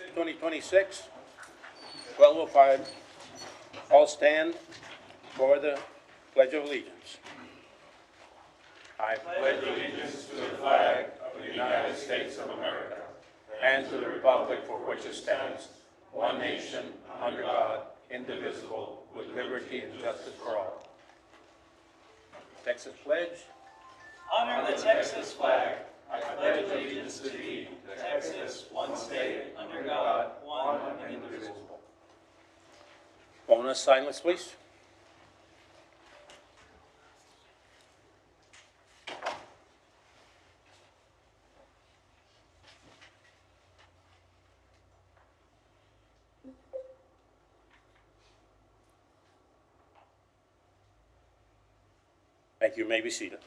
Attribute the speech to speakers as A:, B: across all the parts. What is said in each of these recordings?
A: 2026, 12:05. All stand for the Pledge of Allegiance. I pledge allegiance to the flag of the United States of America and to the republic for which it stands, one nation, under God, indivisible, with liberty and justice for all. Texas pledge.
B: Honor the Texas flag. I pledge allegiance to thee, Texas, one state, under God, one and indivisible.
A: Bonus silence, please. Thank you. You may be seated.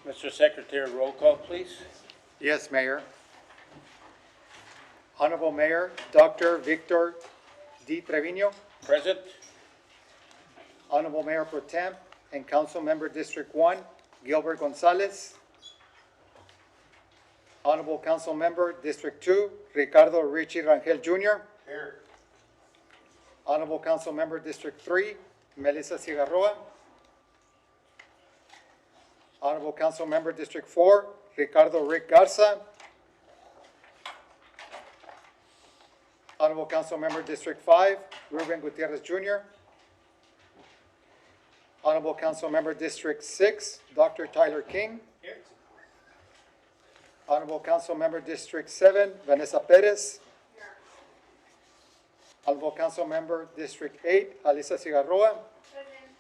A: Mr. Secretary, roll call, please.
C: Yes, Mayor. Honorable Mayor, Dr. Victor D. Trevino,
A: Present.
C: Honorable Mayor Pro Tem and Council Member District 1, Gilbert Gonzalez. Honorable Council Member District 2, Ricardo Richie Rangel Jr. Here. Honorable Council Member District 3, Melissa Cigarroa. Honorable Council Member District 4, Ricardo Rick Garza. Honorable Council Member District 5, Ruben Gutierrez Jr. Honorable Council Member District 6, Dr. Tyler King. Here. Honorable Council Member District 7, Vanessa Perez. Here. Honorable Council Member District 8, Alisa Cigarroa. Present.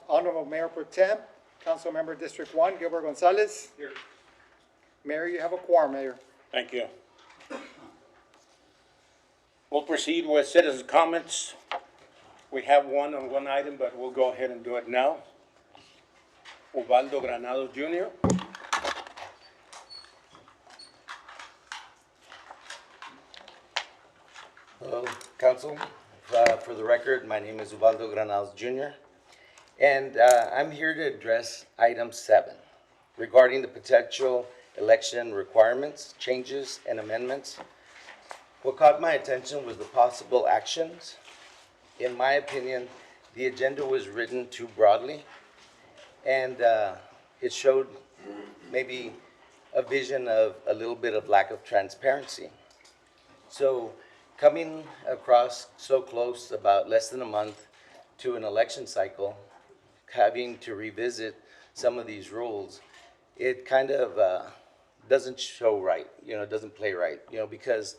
C: Honorable Mayor Pro Tem, Council Member District 1, Gilbert Gonzalez. Here. Mayor, you have a quorum, Mayor.
A: Thank you. We'll proceed with citizens' comments. We have one on one item, but we'll go ahead and do it now. Ubaldo Granados Jr.
D: Hello, Council. For the record, my name is Ubaldo Granados Jr. And I'm here to address item 7 regarding the potential election requirements, changes, and amendments. What caught my attention was the possible actions. In my opinion, the agenda was written too broadly, and it showed maybe a vision of a little bit of lack of transparency. So coming across so close, about less than a month to an election cycle, having to revisit some of these rules, it kind of doesn't show right, doesn't play right, because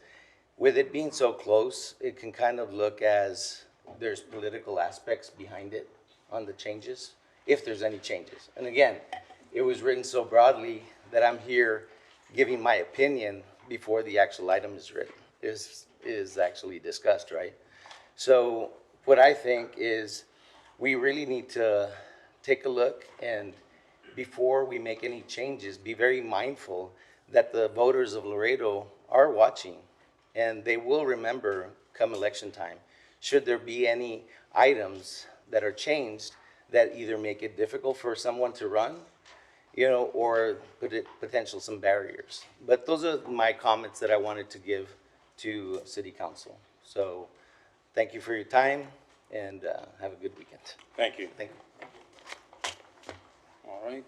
D: with it being so close, it can kind of look as there's political aspects behind it on the changes, if there's any changes. And again, it was written so broadly that I'm here giving my opinion before the actual item is written, is actually discussed, right? So what I think is we really need to take a look, and before we make any changes, be very mindful that the voters of Laredo are watching, and they will remember come election time, should there be any items that are changed that either make it difficult for someone to run, or potential some barriers. But those are my comments that I wanted to give to City Council. So thank you for your time, and have a good weekend.
A: Thank you.
D: Thank you.
A: All right.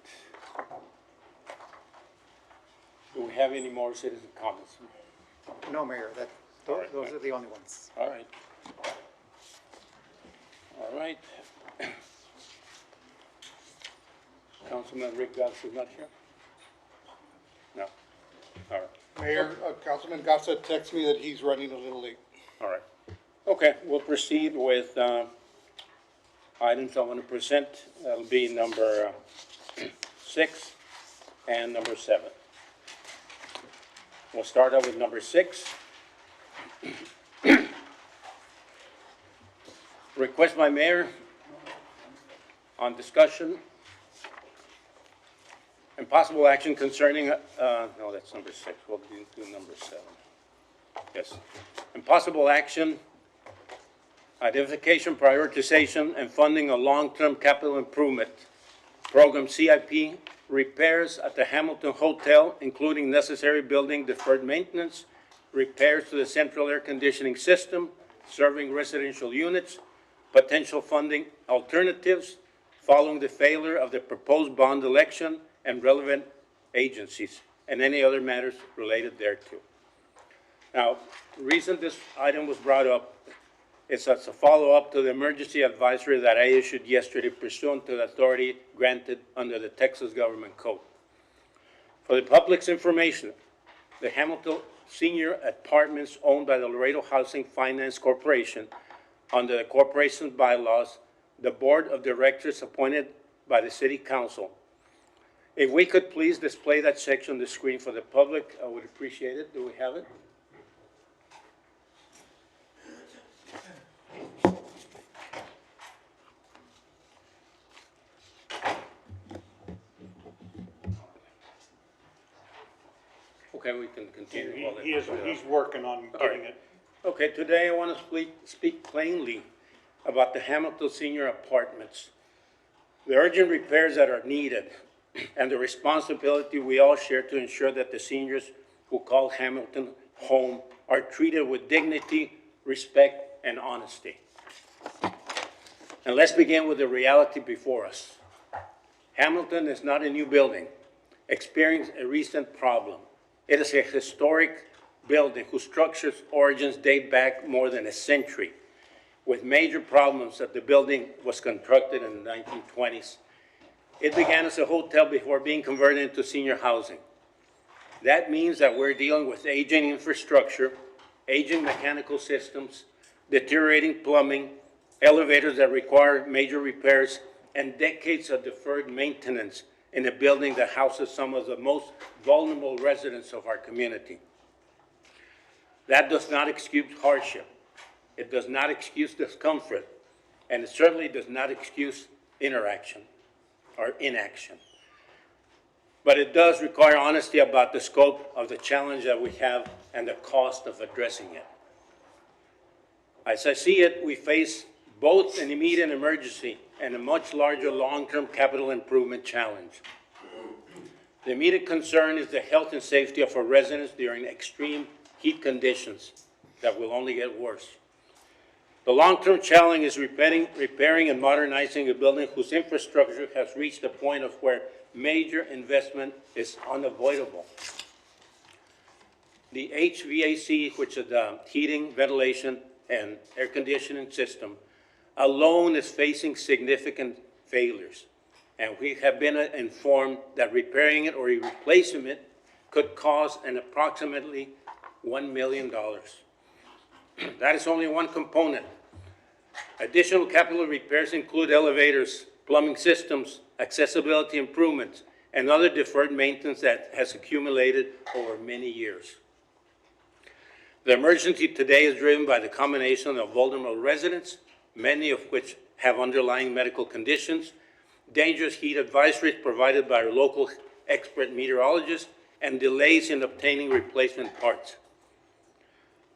A: Do we have any more citizen comments?
C: No, Mayor, those are the only ones.
A: All right. All right. Councilman Rick Garza is not here? No. All right.
E: Mayor, Councilman Garza texted me that he's running a little late.
A: All right. Okay, we'll proceed with items I want to present. That'll be number 6 and number 7. We'll start out with number 6. Request by mayor on discussion and possible action concerning, no, that's number 6. We'll do number 7. Yes. And possible action identification, prioritization, and funding of long-term capital improvement program CIP repairs at the Hamilton Hotel, including necessary building deferred maintenance, repairs to the central air conditioning system, serving residential units, potential funding alternatives following the failure of the proposed bond election and relevant agencies, and any other matters related thereto. Now, the reason this item was brought up is as a follow-up to the emergency advisory that I issued yesterday pursuant to the authority granted under the Texas Government Code. For the public's information, the Hamilton Senior Apartments owned by the Laredo Housing Finance Corporation, under the corporation's bylaws, the board of directors appointed by the city council. If we could please display that section on the screen for the public, I would appreciate it. Do we have it? Okay, we can continue. while they-
F: He's working on getting it.
A: Okay, today I want to speak plainly about the Hamilton Senior Apartments, the urgent repairs that are needed, and the responsibility we all share to ensure that the seniors who call Hamilton home are treated with dignity, respect, and honesty. And let's begin with the reality before us. Hamilton is not a new building, experienced a recent problem. It is a historic building whose structure's origins date back more than a century, with major problems that the building was constructed in the 1920s. It began as a hotel before being converted into senior housing. That means that we're dealing with aging infrastructure, aging mechanical systems, deteriorating plumbing, elevators that require major repairs, and decades of deferred maintenance in a building that houses some of the most vulnerable residents of our community. That does not excuse hardship. It does not excuse discomfort, and it certainly does not excuse interaction or inaction. But it does require honesty about the scope of the challenge that we have and the cost of addressing it. As I see it, we face both an immediate emergency and a much larger long-term capital improvement challenge. The immediate concern is the health and safety of our residents during extreme heat conditions that will only get worse. The long-term challenge is repairing and modernizing a building whose infrastructure has reached a point of where major investment is unavoidable. The HVAC, which is the heating, ventilation, and air conditioning system, alone is facing significant failures. And we have been informed that repairing it or replacing it could cost an approximately $1 million. That is only one component. Additional capital repairs include elevators, plumbing systems, accessibility improvements, and other deferred maintenance that has accumulated over many years. The emergency today is driven by the combination of vulnerable residents, many of which have underlying medical conditions, dangerous heat advisories provided by our local expert meteorologists, and delays in obtaining replacement parts.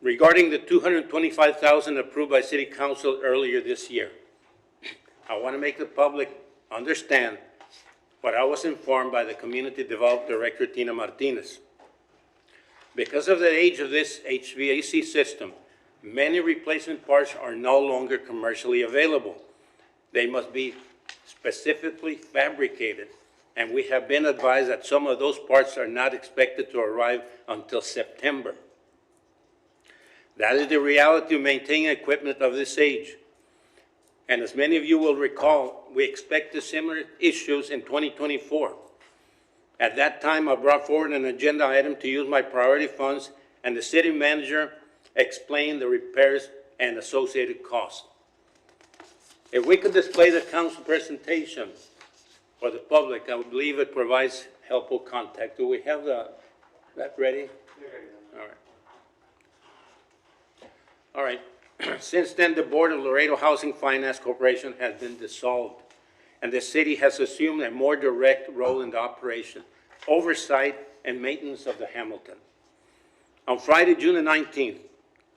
A: Regarding the $225,000 approved by City Council earlier this year, I want to make the public understand what I was informed by the Community Development Director, Tina Martinez. Because of the age of this HVAC system, many replacement parts are no longer commercially available. They must be specifically fabricated, and we have been advised that some of those parts are not expected to arrive until September. That is the reality of maintaining equipment of this age. And as many of you will recall, we expected similar issues in 2024. At that time, I brought forward an agenda item to use my priority funds, and the city manager explained the repairs and associated costs. If we could display the council presentation for the public, I would believe it provides helpful context. Do we have that ready? All right. All right. Since then, the board of Laredo Housing Finance Corporation has been dissolved, and the city has assumed a more direct role in the operation, oversight, and maintenance of the Hamilton. On Friday, June the 19th,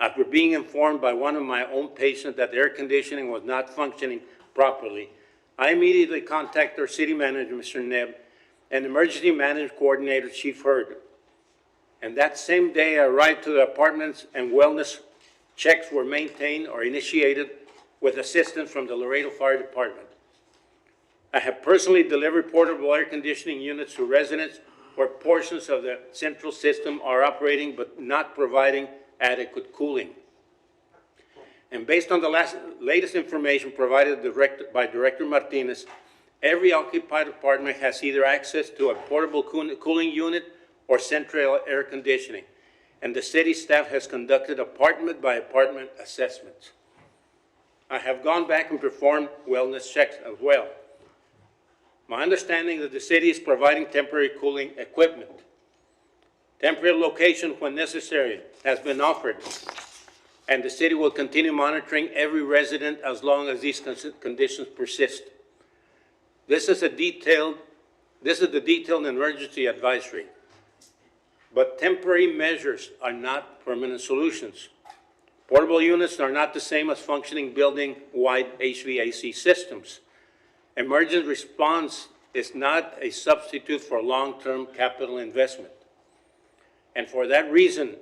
A: After being informed by one of my own patients that the air conditioning was not functioning properly, I immediately contacted our city manager, Mr. Neb, and emergency management coordinator, Chief Hurd. And that same day, I arrived to the apartments and wellness checks were maintained or initiated with assistance from the Laredo Fire Department. I have personally delivered portable air conditioning units to residents where portions of the central system are operating but not providing adequate cooling. And based on the latest information provided by Director Martinez, every occupied apartment has either access to a portable cooling unit or central air conditioning. And the city staff has conducted apartment by apartment assessments. I have gone back and performed wellness checks as well. My understanding is that the city is providing temporary cooling equipment. Temporary location, when necessary, has been offered, and the city will continue monitoring every resident as long as these conditions persist. This is the detailed emergency advisory. But temporary measures are not permanent solutions. Portable units are not the same as functioning building-wide HVAC systems. Emergency response is not a substitute for long-term capital investment. And for that reason,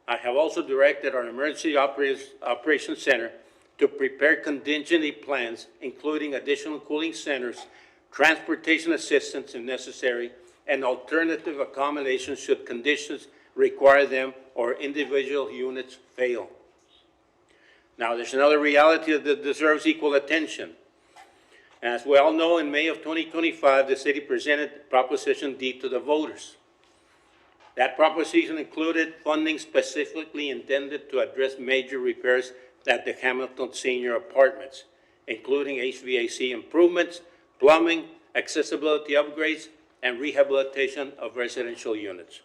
A: I have also directed our Emergency Operations Center to prepare contingency plans, including additional cooling centers, transportation assistance if necessary, and alternative accommodations should conditions require them or individual units fail. Now, there's another reality that deserves equal attention. As we all know, in May of 2025, the city presented Proposition D to the voters. That proposition included funding specifically intended to address major repairs at the Hamilton Senior Apartments, including HVAC improvements, plumbing, accessibility upgrades, and rehabilitation of residential units.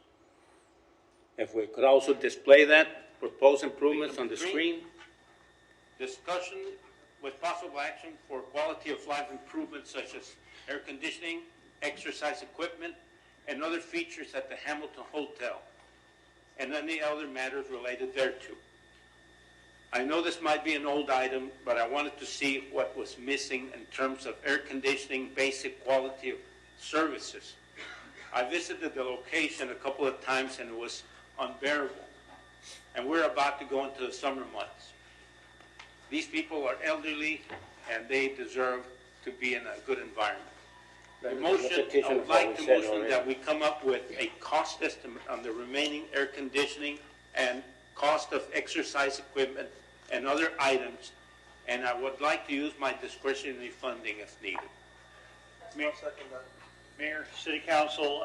A: If we could also display that, proposed improvements on the screen. Discussion with possible action for quality of life improvements such as air conditioning, exercise equipment, and other features at the Hamilton Hotel, and any other matters related thereto. I know this might be an old item, but I wanted to see what was missing in terms of air conditioning, basic quality of services. I visited the location a couple of times and it was unbearable. And we're about to go into the summer months. These people are elderly and they deserve to be in a good environment. I would like to motion that we come up with a cost estimate on the remaining air conditioning and cost of exercise equipment and other items, and I would like to use my discretionary funding if needed.
F: Mayor, City Council,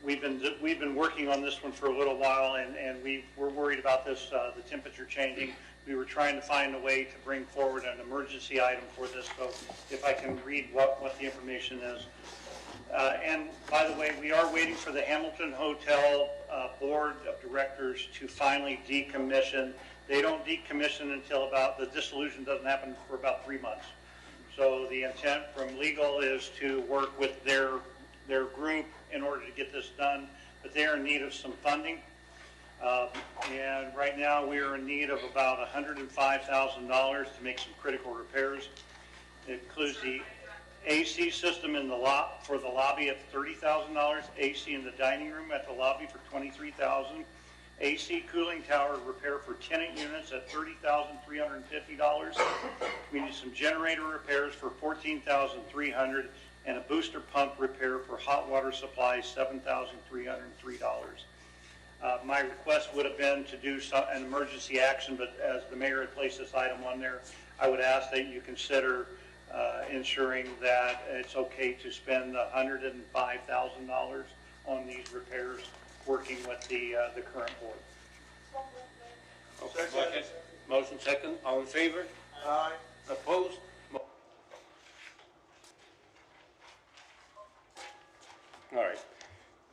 F: we've been working on this one for a little while, and we're worried about this, the temperature changing. We were trying to find a way to bring forward an emergency item for this, so if I can read what the information is. And by the way, we are waiting for the Hamilton Hotel Board of Directors to finally decommission. They don't decommission until the dissolution doesn't happen for about 3 months. So the intent from legal is to work with their group in order to get this done, but they are in need of some funding. And right now we are in need of about $105,000 to make some critical repairs. It includes the AC system in the for the lobby at $30,000, AC in the dining room at the lobby for $23,000, AC cooling tower repair for tenant units at $30,350. We need some generator repairs for $14,300 and a booster pump repair for hot water supply, $7,303. My request would have been to do an emergency action, but as the mayor had placed this item on there, I would ask that you consider ensuring that it's okay to spend $105,000 on these repairs, working with the current board.
A: Okay. Second. Motion second. All in favor? Aye. Opposed? All right.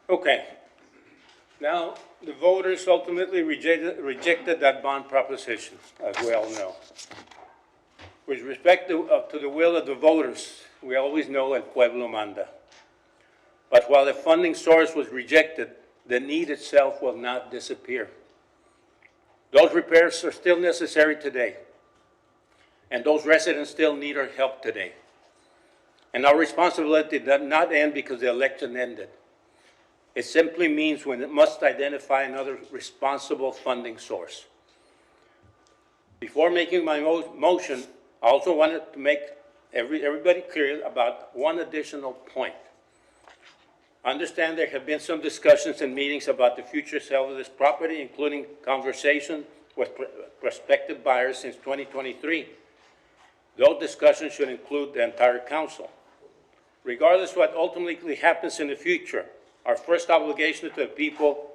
A: Okay. Now, the voters ultimately rejected that bond proposition, as we all know. With respect to the will of the voters, we always know el pueblo manda. But while the funding source was rejected, the need itself will not disappear. Those repairs are still necessary today, and those residents still need our help today. And our responsibility did not end because the election ended. It simply means we must identify another responsible funding source. Before making my motion, I also wanted to make everybody clear about one additional point. I understand there have been some discussions and meetings about the future sale of this property, including conversation with prospective buyers since 2023. Those discussions should include the entire council. Regardless of what ultimately happens in the future, our first obligation to the people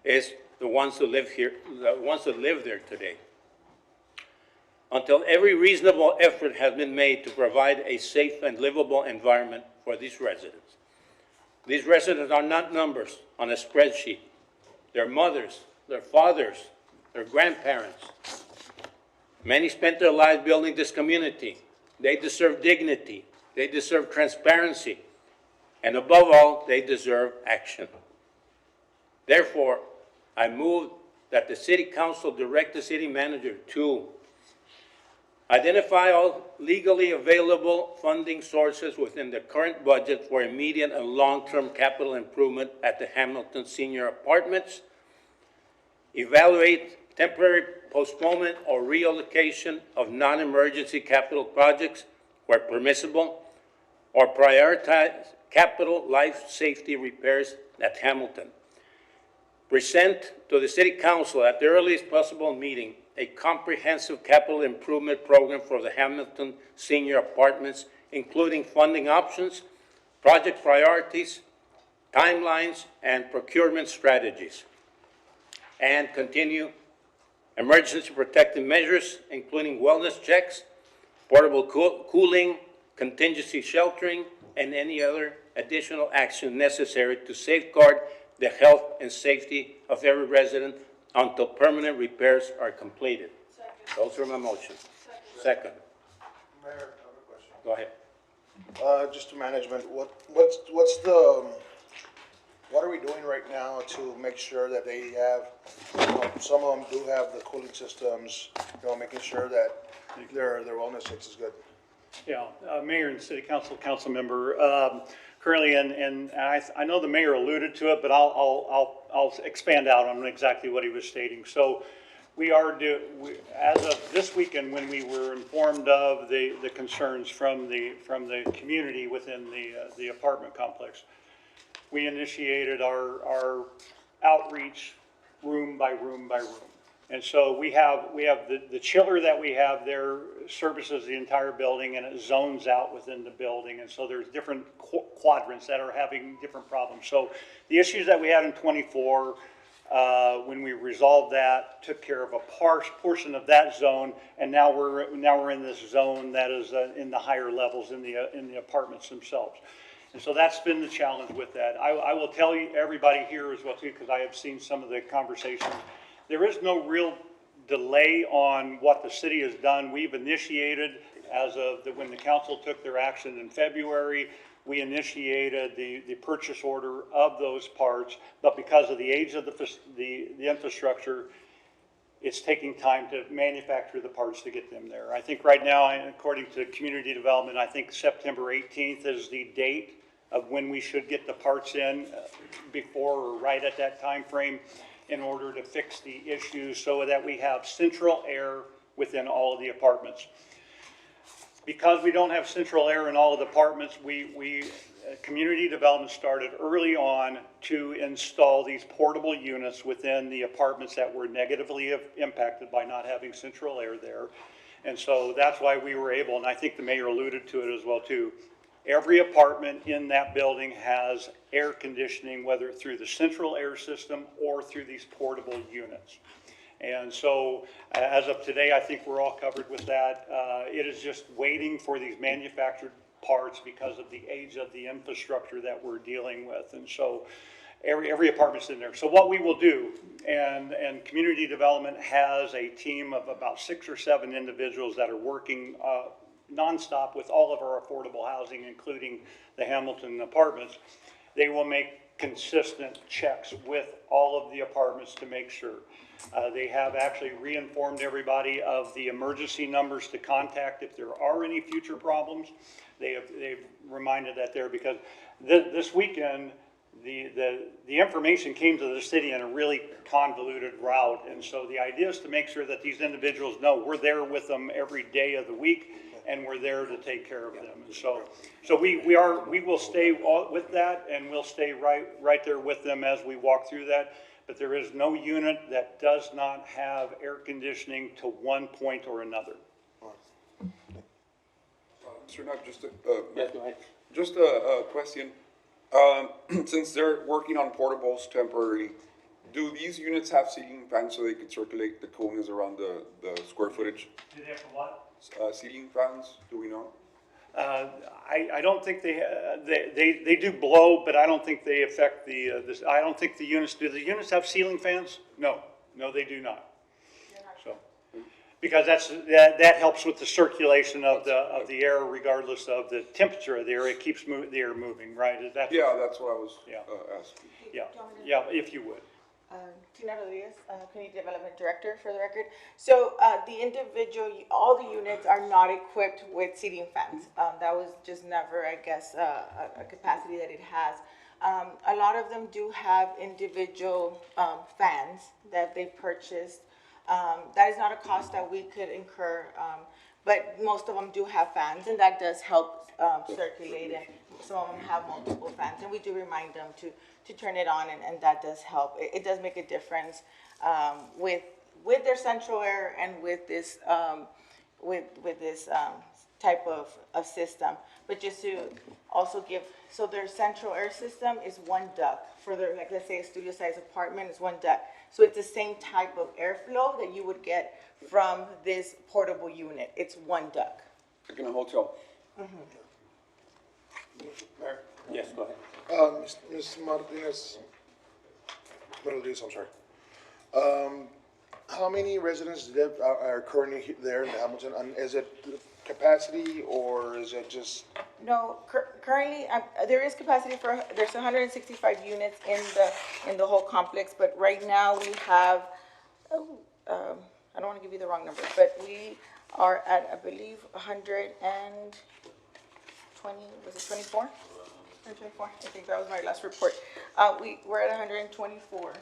A: is the ones who live here, the ones that live there today. Until every reasonable effort has been made to provide a safe and livable environment for these residents. These residents are not numbers on a spreadsheet. They're mothers, their fathers, their grandparents. Many spent their lives building this community. They deserve dignity. They deserve transparency. And above all, they deserve action. Therefore, I move that the City Council direct the city manager to identify all legally available funding sources within the current budget for immediate and long-term capital improvement at the Hamilton Senior Apartments, evaluate temporary postponement or reallocation of non-emergency capital projects where permissible, or prioritize capital life safety repairs at Hamilton. Present to the City Council at the earliest possible meeting a comprehensive capital improvement program for the Hamilton Senior Apartments, including funding options, project priorities, timelines, and procurement strategies. And continue emergency protective measures, including wellness checks, portable cooling, contingency sheltering, and any other additional action necessary to safeguard the health and safety of every resident until permanent repairs are completed. Those are my motions. Second.
G: Mayor, I have a question.
A: Go ahead.
G: Just to management, what are we doing right now to make sure that they have, some of them do have the cooling systems, making sure that their wellness checks is good?
F: Yeah, Mayor and City Council, council member, currently, and I know the mayor alluded to it, but I'll expand out on exactly what he was stating. So we are as of this weekend, when we were informed of the concerns from the community within the apartment complex, we initiated our outreach room by room by room. And so we have the chiller that we have there services the entire building, and it zones out within the building. And so there's different quadrants that are having different problems. So the issues that we had in 24, when we resolved that, took care of a portion of that zone, and now we're in this zone that is in the higher levels in the apartments themselves. And so that's been the challenge with that. I will tell you, everybody here as well too, because I have seen some of the conversations. There is no real delay on what the city has done. We've initiated, as of when the council took their action in February, we initiated the purchase order of those parts, but because of the age of the infrastructure, it's taking time to manufacture the parts to get them there. I think right now, according to community development, I think September 18th is the date of when we should get the parts in, before or right at that time frame, in order to fix the issues so that we have central air within all of the apartments. Because we don't have central air in all of the apartments, community development started early on to install these portable units within the apartments that were negatively impacted by not having central air there. And so that's why we were able, and I think the mayor alluded to it as well too, every apartment in that building has air conditioning, whether through the central air system or through these portable units. And so as of today, I think we're all covered with that. It is just waiting for these manufactured parts because of the age of the infrastructure that we're dealing with. And so every apartment's in there. So what we will do, and community development has a team of about 6 or 7 individuals that are working nonstop with all of our affordable housing, including the Hamilton apartments. They will make consistent checks with all of the apartments to make sure. They have actually reinformed everybody of the emergency numbers to contact if there are any future problems. They've reminded that there, because this weekend, the information came to the city in a really convoluted route. And so the idea is to make sure that these individuals know we're there with them every day of the week, and we're there to take care of them. And so we will stay with that, and we'll stay right there with them as we walk through that. But there is no unit that does not have air conditioning to one point or another.
H: Mr. Knapp, just
A: Yes, go ahead.
H: just a question. Since they're working on portables temporarily, do these units have ceiling fans so they can circulate the coolness around the square footage?
F: Do they have what?
H: Ceiling fans, do we know?
F: I don't think they do blow, but I don't think they affect I don't think the units, do the units have ceiling fans? No, they do not. So, because that helps with the circulation of the air regardless of the temperature of the air. It keeps the air moving, right?
H: Yeah, that's what I was
F: Yeah.
H: asking.
F: Yeah, if you would.
I: Tina Rodriguez, Community Development Director, for the record. So the individual, all the units are not equipped with seating fans. That was just never, I guess, a capacity that it has. A lot of them do have individual fans that they purchased. That is not a cost that we could incur, but most of them do have fans, and that does help circulate, and some of them have multiple fans, and we do remind them to turn it on, and that does help. It does make a difference with their central air and with this type of system. But just to also give, so their central air system is one duct. For their, like, let's say a studio size apartment is one duct. So it's the same type of airflow that you would get from this portable unit. It's one duct.
H: Like in a hotel?
E: Mayor,
A: Yes, go ahead.
E: Ms. Martinez, Rodriguez, I'm sorry. How many residents live, are currently there in Hamilton? And is it capacity or is it just?
I: No, currently, there is capacity for, there's 165 units in the whole complex, but right now we have, I don't want to give you the wrong number, but we are at, I believe, 120, was it 24? 124, I think that was my last report. We're at 124.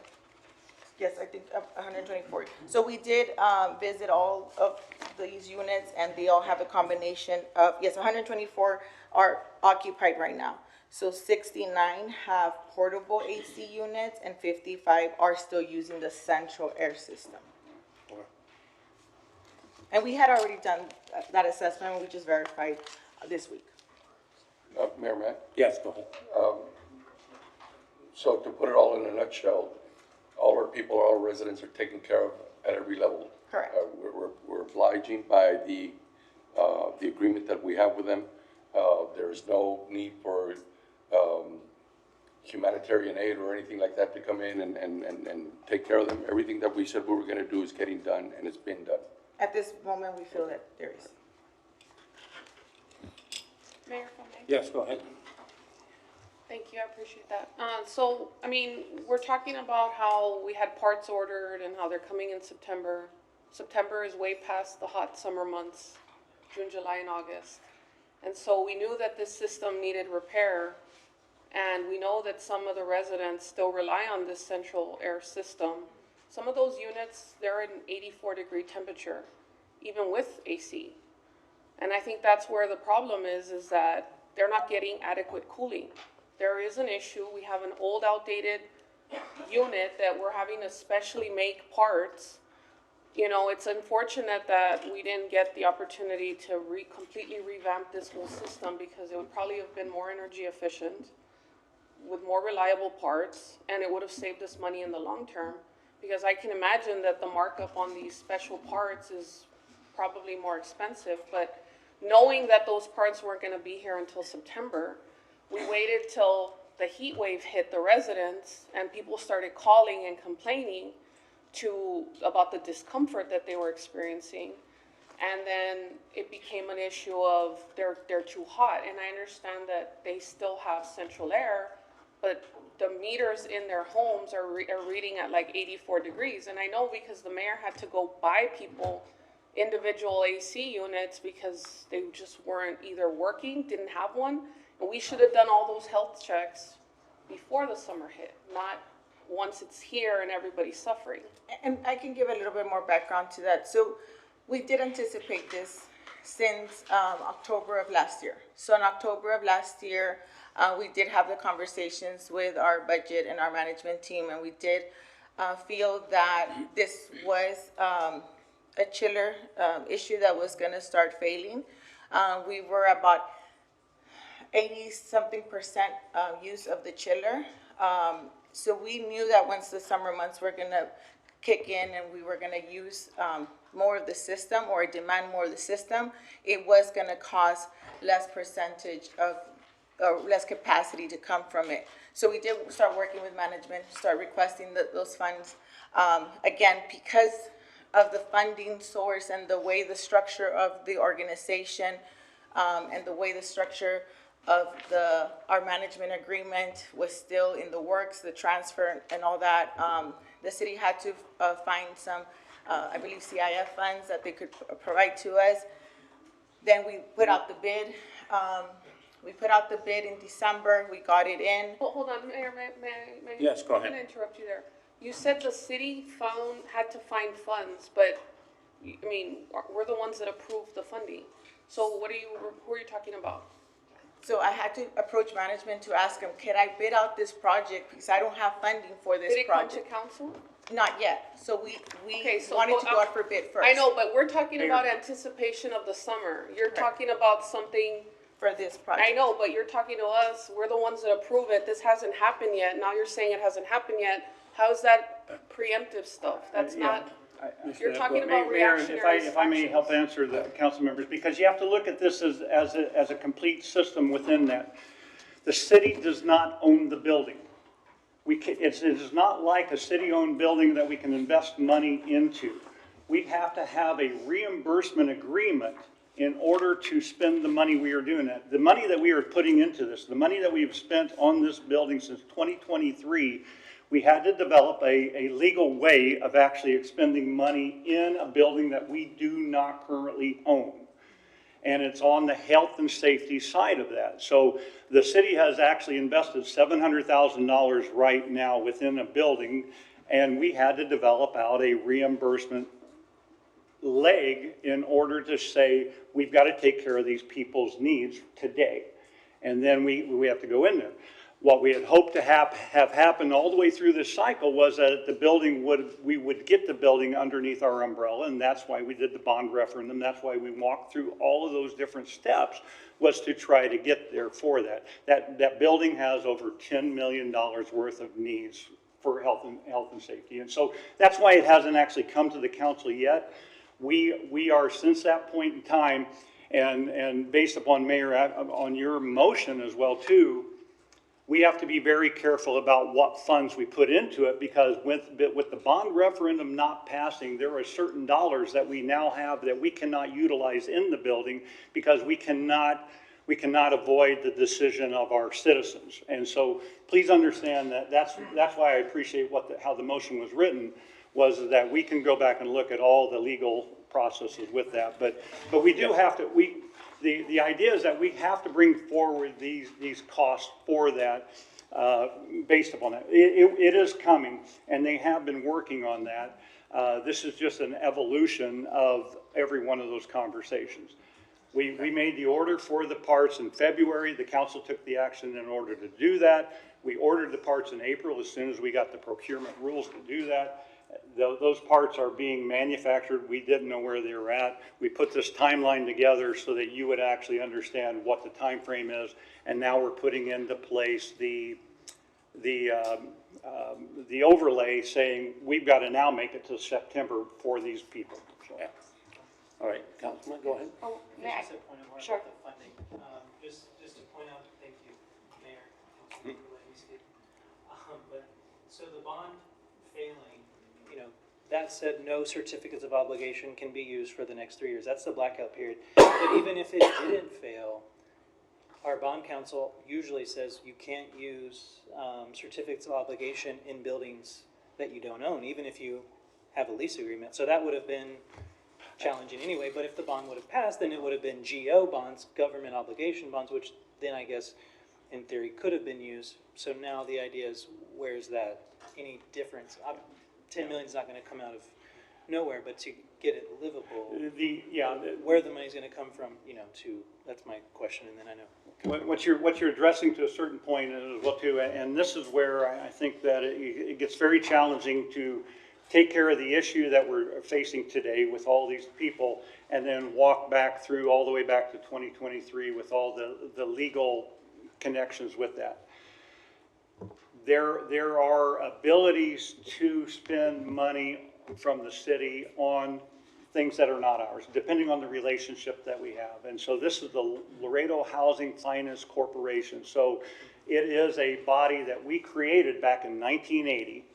I: Yes, I think 124. So we did visit all of these units, and they all have a combination of, yes, 124 are occupied right now. So 69 have portable AC units, and 55 are still using the central air system. And we had already done that assessment, we just verified this week.
J: Mayor Matt,
A: Yes, go ahead.
J: so to put it all in a nutshell, all our people, all our residents are taken care of at every level.
I: Correct.
J: We're obliging by the agreement that we have with them. There is no need for humanitarian aid or anything like that to come in and take care of them. Everything that we said we were gonna do is getting done, and it's been done.
I: At this moment, we feel that there is.
K: Mayor, if I may?
A: Yes, go ahead.
K: Thank you, I appreciate that. So, I mean, we're talking about how we had parts ordered and how they're coming in September. September is way past the hot summer months, June, July, and August. And so we knew that this system needed repair, and we know that some of the residents still rely on this central air system. Some of those units, they're at an 84-degree temperature, even with AC. And I think that's where the problem is that they're not getting adequate cooling. There is an issue. We have an old, outdated unit that we're having to specially make parts. You know, it's unfortunate that we didn't get the opportunity to completely revamp this whole system, because it would probably have been more energy efficient with more reliable parts, and it would have saved us money in the long term. Because I can imagine that the markup on these special parts is probably more expensive, but knowing that those parts weren't gonna be here until September, we waited till the heat wave hit the residents and people started calling and complaining about the discomfort that they were experiencing. And then it became an issue of they're too hot. And I understand that they still have central air, but the meters in their homes are reading at like 84 degrees. And I know because the mayor had to go buy people individual AC units because they just weren't either working, didn't have one. And we should have done all those health checks before the summer hit, not once it's here and everybody's suffering.
I: And I can give a little bit more background to that. So we did anticipate this since October of last year. So in October of last year, we did have the conversations with our budget and our management team, and we did feel that this was a chiller issue that was going to start failing. We were about 80-something% use of the chiller. So we knew that once the summer months were going to kick in and we were going to use more of the system or demand more of the system, it was going to cause less percentage of, or less capacity to come from it. So we did start working with management, start requesting those funds. Again, because of the funding source and the way the structure of the organization and the way the structure of our management agreement was still in the works, the transfer and all that, the city had to find some, I believe, CIF funds that they could provide to us. Then we put out the bid. We put out the bid in December. We got it in.
K: Well, hold on, Mayor, may
A: Yes, go ahead.
K: I'm gonna interrupt you there. You said the city had to find funds, but, I mean, we're the ones that approved the funding. So who are you talking about?
I: So I had to approach management to ask them, can I bid out this project because I don't have funding for this
K: Did it come to
I: project?
K: council?
I: Not yet. So we
K: Okay, so
I: wanted to go
K: out-
I: out for bid first.
K: I know, but we're talking about anticipation of the summer. You're talking about something,
I: For this project.
K: I know, but you're talking to us, we're the ones that approve it. This hasn't happened yet. Now you're saying it hasn't happened yet. How is that preemptive stuff? That's not, you're talking about
F: Mayor,
K: reactionary
F: if I may help
K: actions.
F: answer the council members, because you have to look at this as a complete system within that. The city does not own the building. It is not like a city-owned building that we can invest money into. We'd have to have a reimbursement agreement in order to spend the money we are doing that. The money that we are putting into this, the money that we've spent on this building since 2023, we had to develop a legal way of actually expending money in a building that we do not currently own. And it's on the health and safety side of that. So the city has actually invested $700,000 right now within a building, and we had to develop out a reimbursement leg in order to say, we've got to take care of these people's needs today. And then we have to go in there. What we had hoped to have happen all the way through this cycle was that the building we would get the building underneath our umbrella, and that's why we did the bond referendum. That's why we walked through all of those different steps, was to try to get there for that. That building has over $10 million worth of needs for health and safety. And so that's why it hasn't actually come to the council yet. We are, since that point in time, and based upon Mayor, on your motion as well too, we have to be very careful about what funds we put into it, because with the bond referendum not passing, there are certain dollars that we now have that we cannot utilize in the building because we cannot avoid the decision of our citizens. And so please understand that that's why I appreciate how the motion was written, was that we can go back and look at all the legal processes with that. But we do have to, the idea is that we have to bring forward these costs for that based upon that. It is coming, and they have been working on that. This is just an evolution of every one of those conversations. We made the order for the parts in February. The council took the action in order to do that. We ordered the parts in April as soon as we got the procurement rules to do that. Those parts are being manufactured. We didn't know where they were at. We put this timeline together so that you would actually understand what the time frame is. And now we're putting into place the overlay saying we've got to now make it to September for these people. So.
A: Yeah. All right, Councilman, go ahead.
K: Oh,
B: Just a point of order
K: Sure.
B: about the funding. Just to point out, thank you, Mayor, Councilman, for letting me speak. But, so the bond failing, that said, no certificates of obligation can be used for the next 3 years. That's the blackout period. But even if it didn't fail, our bond counsel usually says you can't use certificates of obligation in buildings that you don't own, even if you have a lease agreement. So that would have been challenging anyway, but if the bond would have passed, then it would have been GO bonds, government obligation bonds, which then I guess in theory could have been used. So now the idea is, where's that, any difference? 10 million is not gonna come out of nowhere, but to get it livable, where the money's gonna come from, that's my question, and then I know.
F: What you're addressing to a certain point as well too, and this is where I think that it gets very challenging to take care of the issue that we're facing today with all these people, and then walk back through all the way back to 2023 with all the legal connections with that. There are abilities to spend money from the city on things that are not ours, depending on the relationship that we have. And so this is the Laredo Housing Finance Corporation. So it is a body that we created back in 1980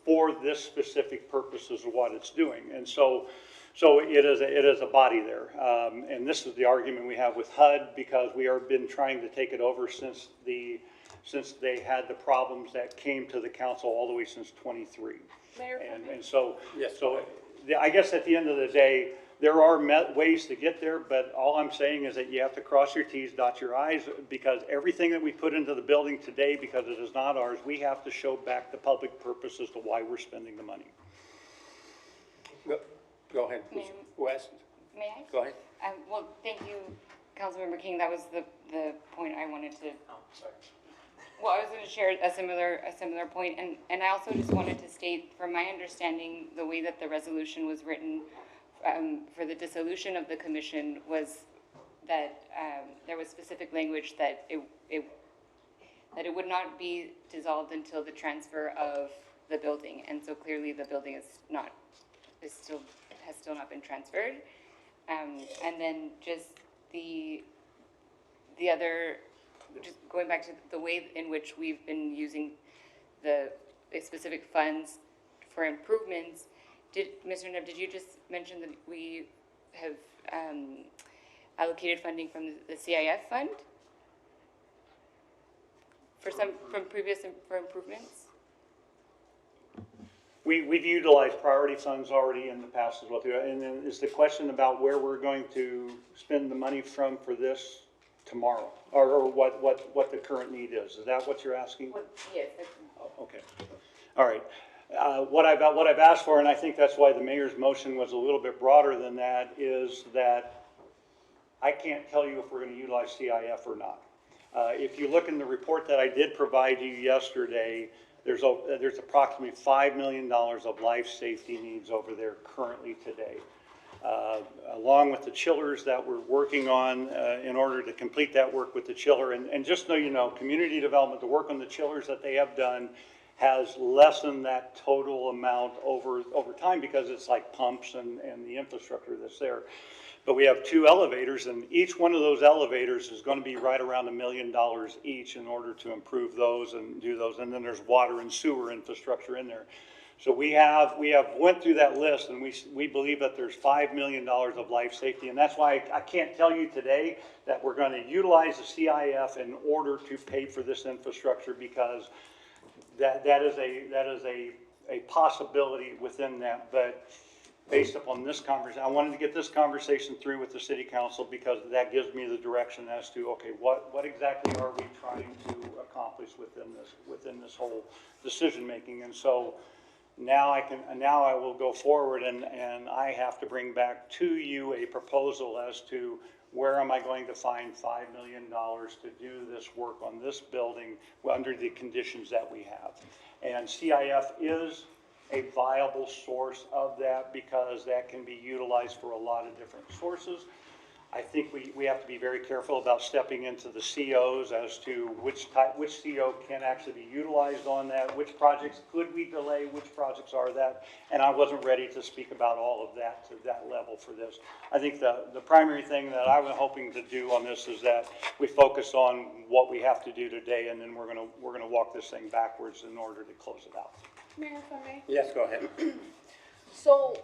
F: for this specific purposes of what it's doing. And so it is a body there. And this is the argument we have with HUD, because we have been trying to take it over since they had the problems that came to the council all the way since 23.
K: Mayor,
F: And so,
A: Yes.
F: I guess at the end of the day, there are ways to get there, but all I'm saying is that you have to cross your T's, dot your I's, because everything that we put into the building today, because it is not ours, we have to show back the public purpose as to why we're spending the money.
A: Go ahead. Wes,
L: May I?
A: go ahead.
L: Well, thank you, Councilmember King. That was the point I wanted to.
B: Oh, sorry.
L: Well, I was going to share a similar point, and I also just wanted to state, from my understanding, the way that the resolution was written for the dissolution of the commission was that there was specific language that it would not be dissolved until the transfer of the building, and so clearly the building has still not been transferred, and then just the other. Just going back to the way in which we've been using the specific funds for improvements, Mr. Neb, did you just mention that we have allocated funding from the CIF fund for improvements?
F: We've utilized priority funds already in the past as well too. And then is the question about where we're going to spend the money from for this tomorrow, or what the current need is? Is that what you're asking?
L: Yes.
F: Okay. All right. What I've asked for, and I think that's why the mayor's motion was a little bit broader than that, is that I can't tell you if we're going to utilize CIF or not. If you look in the report that I did provide you yesterday, there's approximately $5 million of life safety needs over there currently today. Along with the chillers that we're working on in order to complete that work with the chiller. And just so you know, community development, the work on the chillers that they have done has lessened that total amount over time, because it's like pumps and the infrastructure that's there. But we have 2 elevators, and each one of those elevators is going to be right around $1 million each in order to improve those and do those. And then there's water and sewer infrastructure in there. So we have went through that list, and we believe that there's $5 million of life safety, and that's why I can't tell you today that we're going to utilize the CIF in order to pay for this infrastructure, because that is a possibility within that. But based upon this conversation, I wanted to get this conversation through with the city council, because that gives me the direction as to, okay, what exactly are we trying to accomplish within this whole decision making. And so now I will go forward, and I have to bring back to you a proposal as to where am I going to find $5 million to do this work on this building under the conditions that we have. And CIF is a viable source of that, because that can be utilized for a lot of different sources. I think we have to be very careful about stepping into the COs as to which CO can actually be utilized on that, which projects could we delay, which projects are that, and I wasn't ready to speak about all of that to that level for this. I think the primary thing that I was hoping to do on this is that we focus on what we have to do today, and then we're gonna walk this thing backwards in order to close it out.
K: Mayor, if I may?
A: Yes, go ahead.
K: So,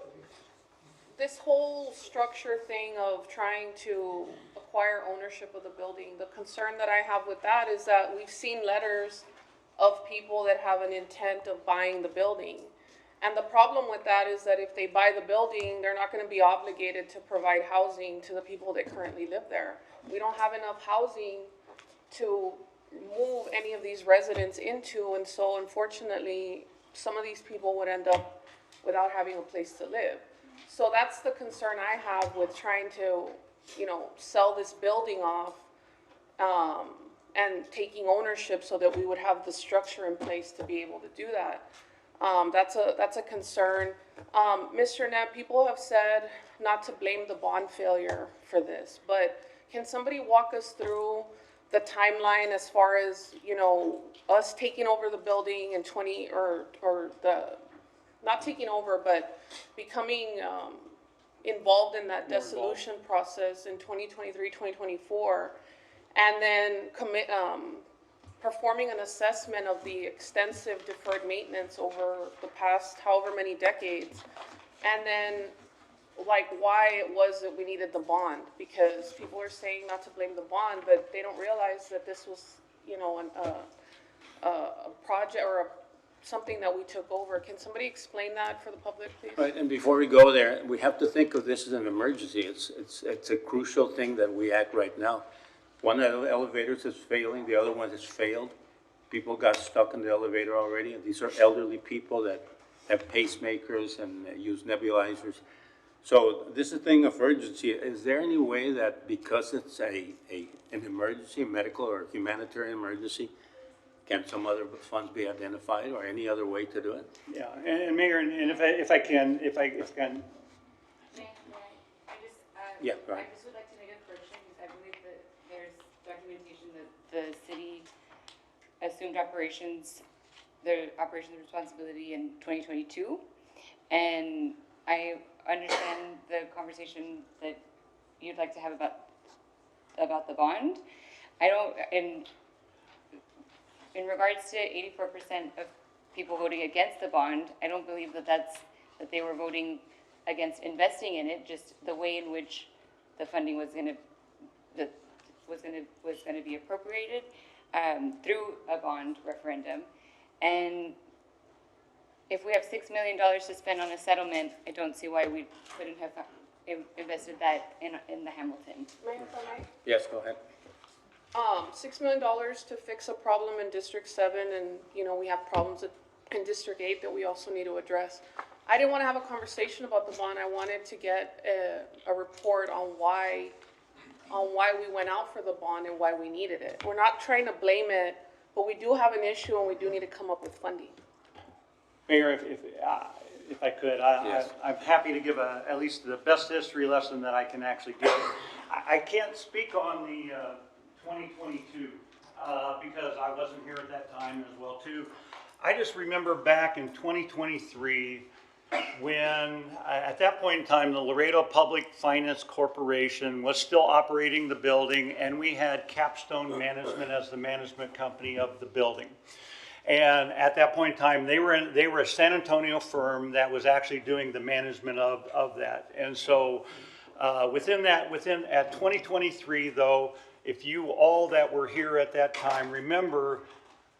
K: this whole structure thing of trying to acquire acquire ownership of the building. The concern that I have with that is that we've seen letters of people that have an intent of buying the building. And the problem with that is that if they buy the building, they're not gonna be obligated to provide housing to the people that currently live there. We don't have enough housing to move any of these residents into, and so unfortunately, some of these people would end up without having a place to live. So that's the concern I have with trying to, sell this building off, and taking ownership so that we would have the structure in place to be able to do that. That's a concern. Mr. Knapp, people have said not to blame the bond failure for this, but can somebody walk us through the timeline as far as, us taking over the building in not taking over, but becoming, involved in that dissolution process in 2023, 2024, and then performing an assessment of the extensive deferred maintenance over the past however many decades, and then why it was that we needed the bond, because people are saying not to blame the bond, but they don't realize that this was, a project or something that we took over. Can somebody explain that for the public, please?
A: Right, and before we go there, we have to think of this as an emergency. It's a crucial thing that we act right now. One of the elevators is failing, the other one has failed. People got stuck in the elevator already, and these are elderly people that have pacemakers and use nebulizers. So this is a thing of urgency. Is there any way that because it's an emergency, medical or humanitarian emergency, can some other funds be identified or any other way to do it?
F: Yeah, and Mayor, and if I can,
L: May I just,
A: Yeah, go ahead.
L: I just would like to make a correction, because I believe that there's documentation that the city assumed their operations responsibility in 2022. And I understand the conversation that you'd like to have about the bond. In regards to 84% of people voting against the bond, I don't believe that they were voting against investing in it, just the way in which the funding was going to be appropriated through a bond referendum. And if we have $6 million to spend on a settlement, I don't see why we couldn't have invested that in the Hamilton.
K: Mayor, if I may?
A: Yes, go ahead.
K: $6 million to fix a problem in District 7, and, we have problems in District 8 that we also need to address. I didn't want to have a conversation about the bond. I wanted to get a report on why we went out for the bond and why we needed it. We're not trying to blame it, but we do have an issue and we do need to come up with funding.
F: Mayor, if I could, I'm happy to give at least the best history lesson that I can actually give. I can't speak on the 2022 because I wasn't here at that time as well too. I just remember back in 2023 when at that point in time the Laredo Public Finance Corporation was still operating the building, and we had Capstone Management as the management company of the building. And at that point in time, they were a San Antonio firm that was actually doing the management of that. And so at 2023 though, if you all that were here at that time remember,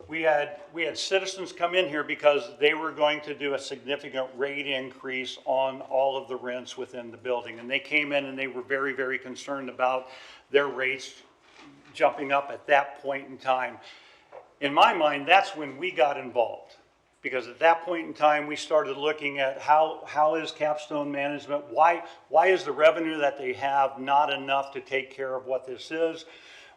F: we had citizens come in here because they were going to do a significant rate increase on all of the rents within the building. And they came in and they were very, very concerned about their rates jumping up at that point in time. In my mind, that's when we got involved, because at that point in time, we started looking at how is Capstone Management, why is the revenue that they have not enough to take care of what this is?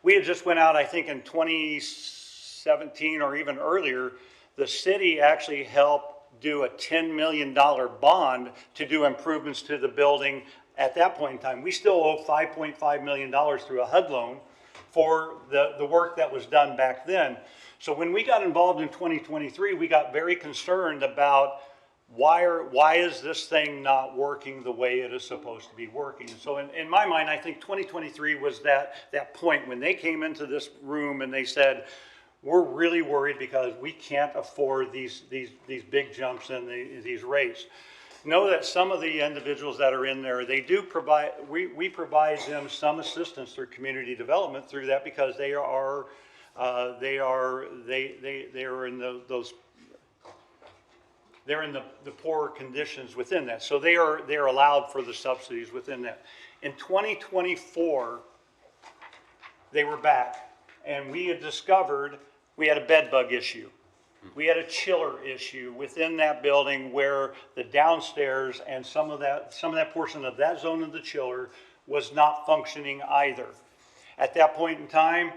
F: We had just went out, I think in 2017 or even earlier, the city actually helped do a $10 million bond to do improvements to the building. At that point in time, we still owe $5.5 million through a HUD loan for the work that was done back then. So when we got involved in 2023, we got very concerned about why is this thing not working the way it is supposed to be working? And so in my mind, I think 2023 was that point when they came into this room and they said, we're really worried because we can't afford these big jumps in these rates. know that some of the individuals that are in there, they do provide, we provide them some assistance through community development through that because they are in those, they're in the poor conditions within that. So they are allowed for the subsidies within that. In 2024, they were back, and we had discovered we had a bed bug issue. We had a chiller issue within that building where the downstairs and some of that portion of that zone of the chiller was not functioning either. At that point in time,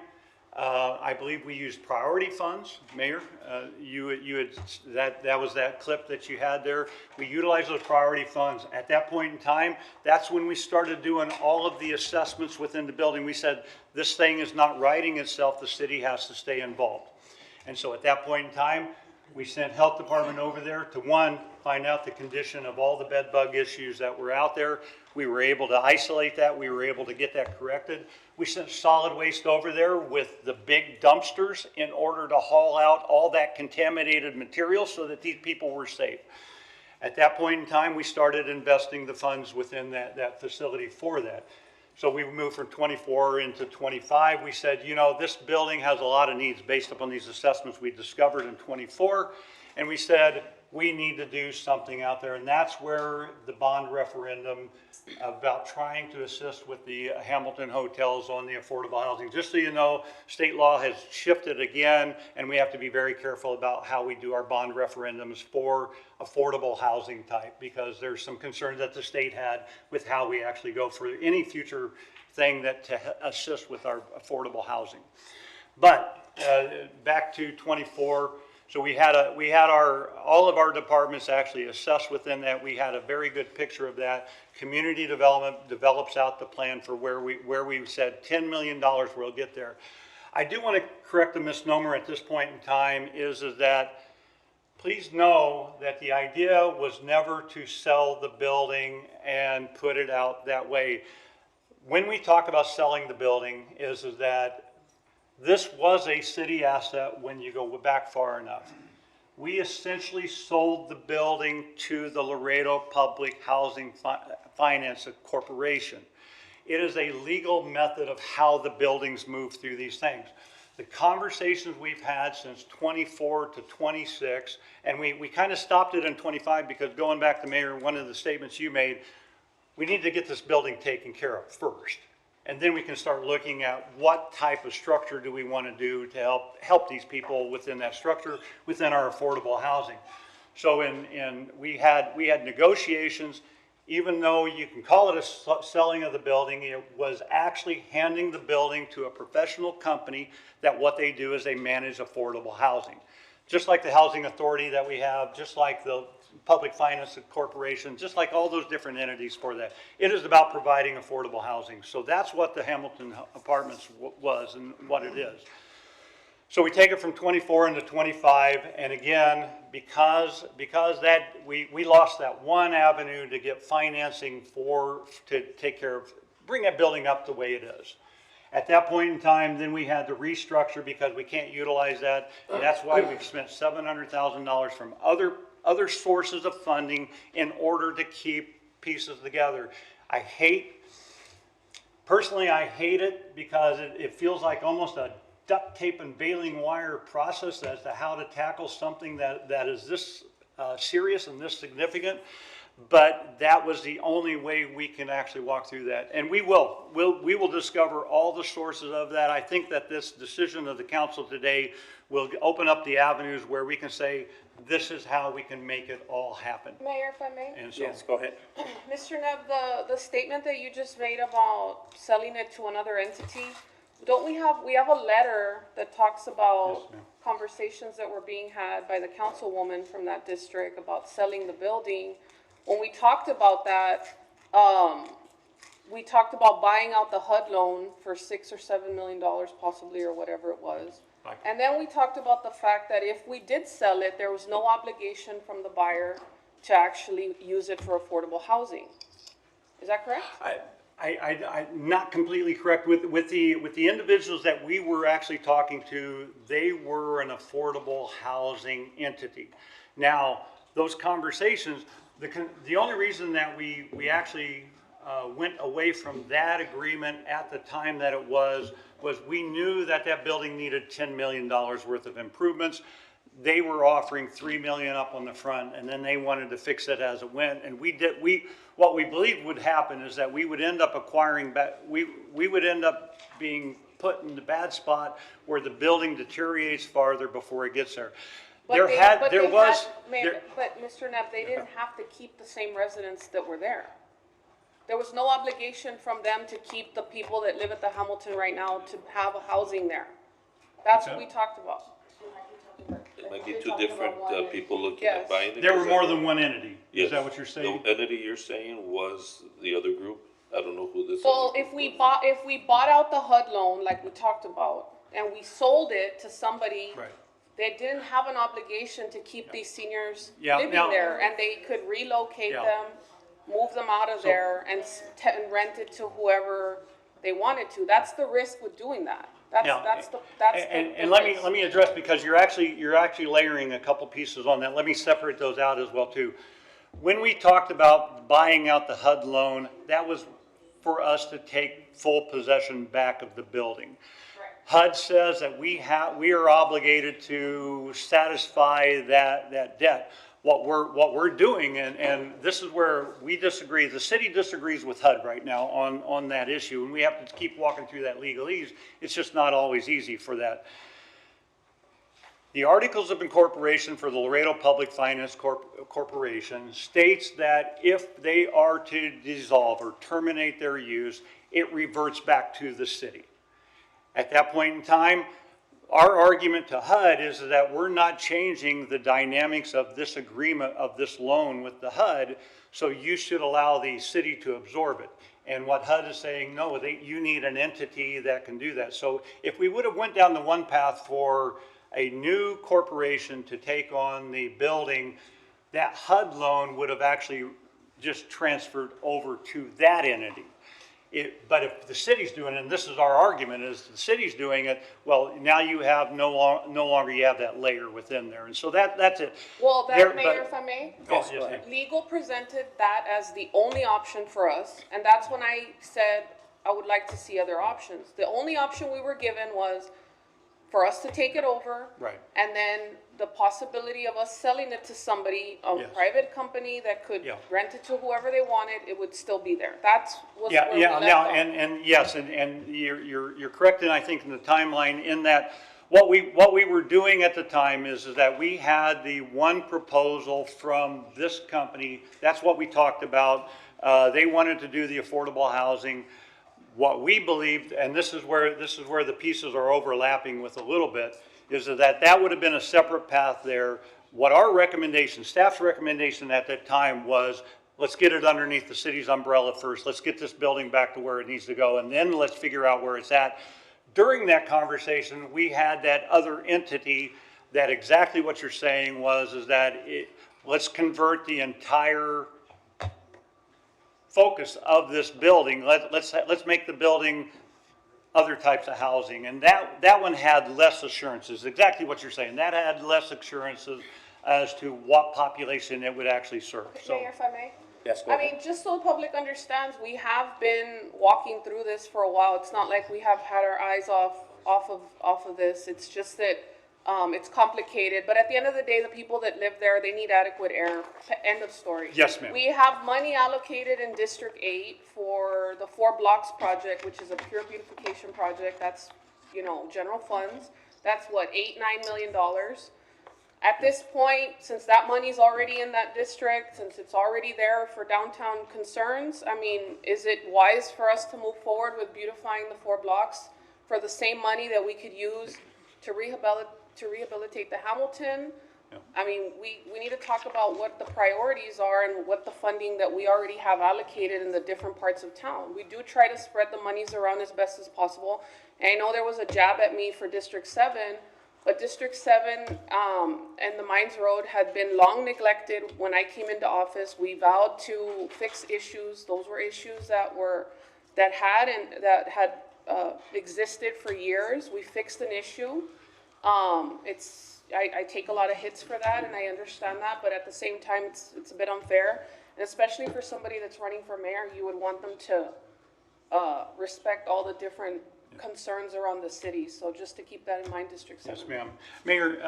F: I believe we used priority funds. Mayor, you had that was that clip that you had there. We utilized those priority funds. At that point in time, that's when we started doing all of the assessments within the building. We said, this thing is not righting itself. The city has to stay involved. And so at that point in time, we sent health department over there to one, find out the condition of all the bed bug issues that were out there. We were able to isolate that. We were able to get that corrected. We sent solid waste over there with the big dumpsters in order to haul out all that contaminated material so that these people were safe. At that point in time, we started investing the funds within that facility for that. So we moved from 24 into 25. We said, you know, this building has a lot of needs based upon these assessments we discovered in 24. And we said, we need to do something out there. And that's where the bond referendum about trying to assist with the Hamilton hotels on the affordable housing. Just so you know, state law has shifted again, and we have to be very careful about how we do our bond referendums for affordable housing type, because there's some concerns that the state had with how we actually go for any future thing that to assist with our affordable housing. But back to 24. So we had all of our departments actually assessed within that. We had a very good picture of that. Community development develops out the plan for where we said $10 million we'll get there. I do want to correct the misnomer at this point in time is that please know that the idea was never to sell the building and put it out that way. When we talk about selling the building is that this was a city asset when you go back far enough. We essentially sold the building to the Laredo Public Housing Finance Corporation. It is a legal method of how the buildings move through these things. The conversations we've had since 24 to 26, and we kind of stopped it in 25 because going back to Mayor, one of the statements you made, we need to get this building taken care of first. And then we can start looking at what type of structure do we want to do to help these people within that structure, within our affordable housing. So we had negotiations, even though you can call it a selling of the building, it was actually handing the building to a professional company that what they do is they manage affordable housing. Just like the housing authority that we have, just like the Public Finance Corporation, just like all those different entities for that. It is about providing affordable housing. So that's what the Hamilton Apartments was and what it is. So we take it from 24 into 25, and again, because that we lost that one avenue to get financing to take care of, bring that building up the way it is. At that point in time, then we had to restructure because we can't utilize that, and that's why we've spent $700,000 from other sources of funding in order to keep pieces together. Personally, I hate it because it feels like almost a duct tape and baling wire process as to how to tackle something that is this serious and this significant. But that was the only way we can actually walk through that. And we will discover all the sources of that. I think that this decision of the council today will open up the avenues where we can say, this is how we can make it all happen.
K: Mayor, if I may?
F: And so,
A: Yes, go ahead.
K: Mr. Neff, the statement that you just made about selling it to another entity, don't we have a letter that talks about
F: Yes, ma'am.
K: conversations that were being had by the councilwoman from that district about selling the building? When we talked about that, we talked about buying out the HUD loan for $6 or $7 million possibly, or whatever it was. And then we talked about the fact that if we did sell it, there was no obligation from the buyer to actually use it for affordable housing. Is that correct?
F: I'm not completely correct. With the individuals that we were actually talking to, they were an affordable housing entity. Now, those conversations, The only reason that we actually went away from that agreement at the time that it was we knew that that building needed $10 million worth of improvements. They were offering $3 million up on the front, and then they wanted to fix it as it went. And what we believed would happen is that we would end up acquiring back, we would end up being put in the bad spot where the building deteriorates farther before it gets there.
K: But
F: There
K: they-
F: had,
K: but
F: there
K: they
F: was,
K: had- Mayor, but Mr. Knapp, they didn't have to keep the same residents that were there. There was no obligation from them to keep the people that live at the Hamilton right now to have a housing there. That's what we talked about.
M: It might be two different people looking
K: Yes.
M: at buying it.
F: there were more than one entity.
M: Yes.
F: Is that what you're saying?
M: The entity you're saying was the other group? I don't know who this.
K: So
M: other
K: if
M: group
K: we bought out the HUD loan like we talked about, and we sold it to somebody
F: Right.
K: they didn't have an obligation to keep these seniors
F: Yeah,
K: living
F: now-
K: there, and they could relocate
F: Yeah.
K: them, move them out of there, and and rent it to whoever they wanted to. That's the risk with doing that.
F: Yeah.
K: That's the
F: And let me address, because you're actually layering a couple pieces on that. Let me separate those out as well too. When we talked about buying out the HUD loan, that was for us to take full possession back of the building. HUD says that we are obligated to satisfy that debt. What we're doing, and this is where we disagree, the city disagrees with HUD right now on that issue, and we have to keep walking through that legalese. It's just not always easy for that. The Articles of Incorporation for the Laredo Public Finance Corporation states that if they are to dissolve or terminate their use, it reverts back to the city. At that point in time, our argument to HUD is that we're not changing the dynamics of this agreement, of this loan with the HUD, so you should allow the city to absorb it. And what HUD is saying, no, you need an entity that can do that. So if we would have went down the one path for a new corporation to take on the building, that HUD loan would have actually just transferred over to that entity. But if the city's doing it, and this is our argument, is the city's doing it, well, now you have no longer you have that layer within there. And so that's it.
K: Well,
F: There-
K: Mayor,
F: but-
K: if I may?
F: Yes, ma'am.
K: Legal presented that as the only option for us, and that's when I said I would like to see other options. The only option we were given was for us to take it over.
F: Right.
K: And then the possibility of us selling it to somebody, a
F: Yes.
K: private company that could
F: Yeah.
K: rent it to whoever they wanted, it would still be there. That's was
F: Yeah,
K: where we
F: yeah,
K: left
F: now,
K: off.
F: and yes, and you're correct, and I think in the timeline in that, what we were doing at the time is that we had the one proposal from this company, that's what we talked about. They wanted to do the affordable housing. What we believed, and this is where the pieces are overlapping with a little bit, is that would have been a separate path there. What our recommendation, staff's recommendation at that time was, let's get it underneath the city's umbrella first. Let's get this building back to where it needs to go, and then let's figure out where it's at. During that conversation, we had that other entity that exactly what you're saying is that let's convert the entire focus of this building. Let's make the building other types of housing. And that one had less assurances, exactly what you're saying. That had less assurances as to what population it would actually serve. So,
K: Mayor, if I may?
A: Yes, go
K: I
A: ahead.
K: mean, just so the public understands, we have been walking through this for a while. It's not like we have had our eyes off of this. It's just that, it's complicated. But at the end of the day, the people that live there, they need adequate air. End of story.
F: Yes, ma'am.
K: We have money allocated in District 8 for the 4 Blocks project, which is a pure beautification project. That's, general funds. That's what, $8-9 million. At this point, since that money's already in that district, since it's already there for downtown concerns, I mean, is it wise for us to move forward with beautifying the 4 blocks for the same money that we could use to rehabilitate the Hamilton? I mean, we need to talk about what the priorities are and what the funding that we already have allocated in the different parts of town. We do try to spread the monies around as best as possible. And I know there was a jab at me for District 7, but District 7 and the Mines Road had been long neglected. When I came into office, we vowed to fix issues. Those were issues that had existed for years. We fixed an issue. It's I take a lot of hits for that, and I understand that, but at the same time, it's a bit unfair. And especially for somebody that's running for mayor, you would want them to, respect all the different concerns around the city. So just to keep that in mind, District 7.
F: Yes, ma'am. Mayor,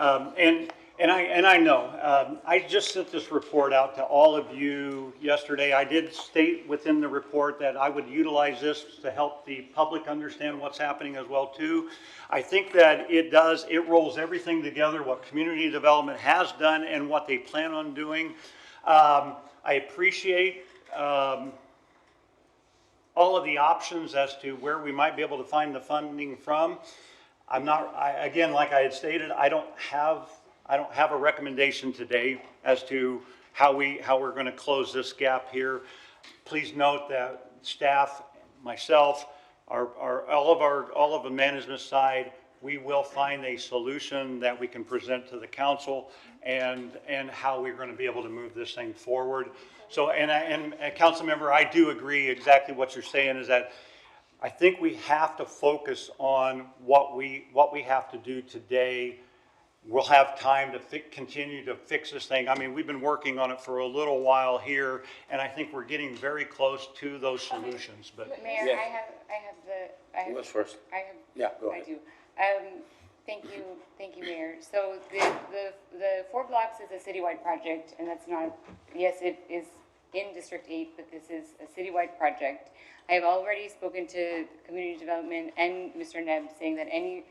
F: and I know, I just sent this report out to all of you yesterday. I did state within the report that I would utilize this to help the public understand what's happening as well too. I think that it rolls everything together, what community development has done and what they plan on doing. I appreciate, all of the options as to where we might be able to find the funding from. Again, like I had stated, I don't have a recommendation today as to how we're going to close this gap here. Please note that staff, myself, all of the management side, we will find a solution that we can present to the council and how we're going to be able to move this thing forward. So, and council member, I do agree exactly what you're saying is that I think we have to focus on what we have to do today. We'll have time to continue to fix this thing. I mean, we've been working on it for a little while here, and I think we're getting very close to those solutions. But
L: Mayor,
A: Yeah.
L: I
A: Who
L: have
A: was first?
L: I have.
A: Yeah, go
L: I
A: ahead.
L: do. Thank you, Mayor. So the 4 blocks is a citywide project, and that's not, yes, it is in District 8, but this is a citywide project. I have already spoken to Community Development and Mr. Nebb saying that any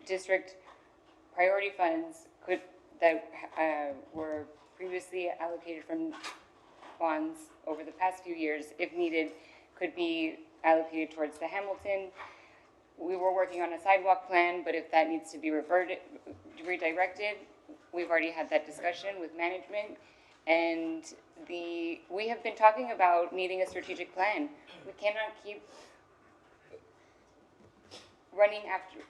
L: district priority funds were previously allocated from bonds over the past few years, if needed, could be allocated towards the Hamilton. We were working on a sidewalk plan, but if that needs to be redirected, we've already had that discussion with management. And we have been talking about needing a strategic plan. We cannot keep running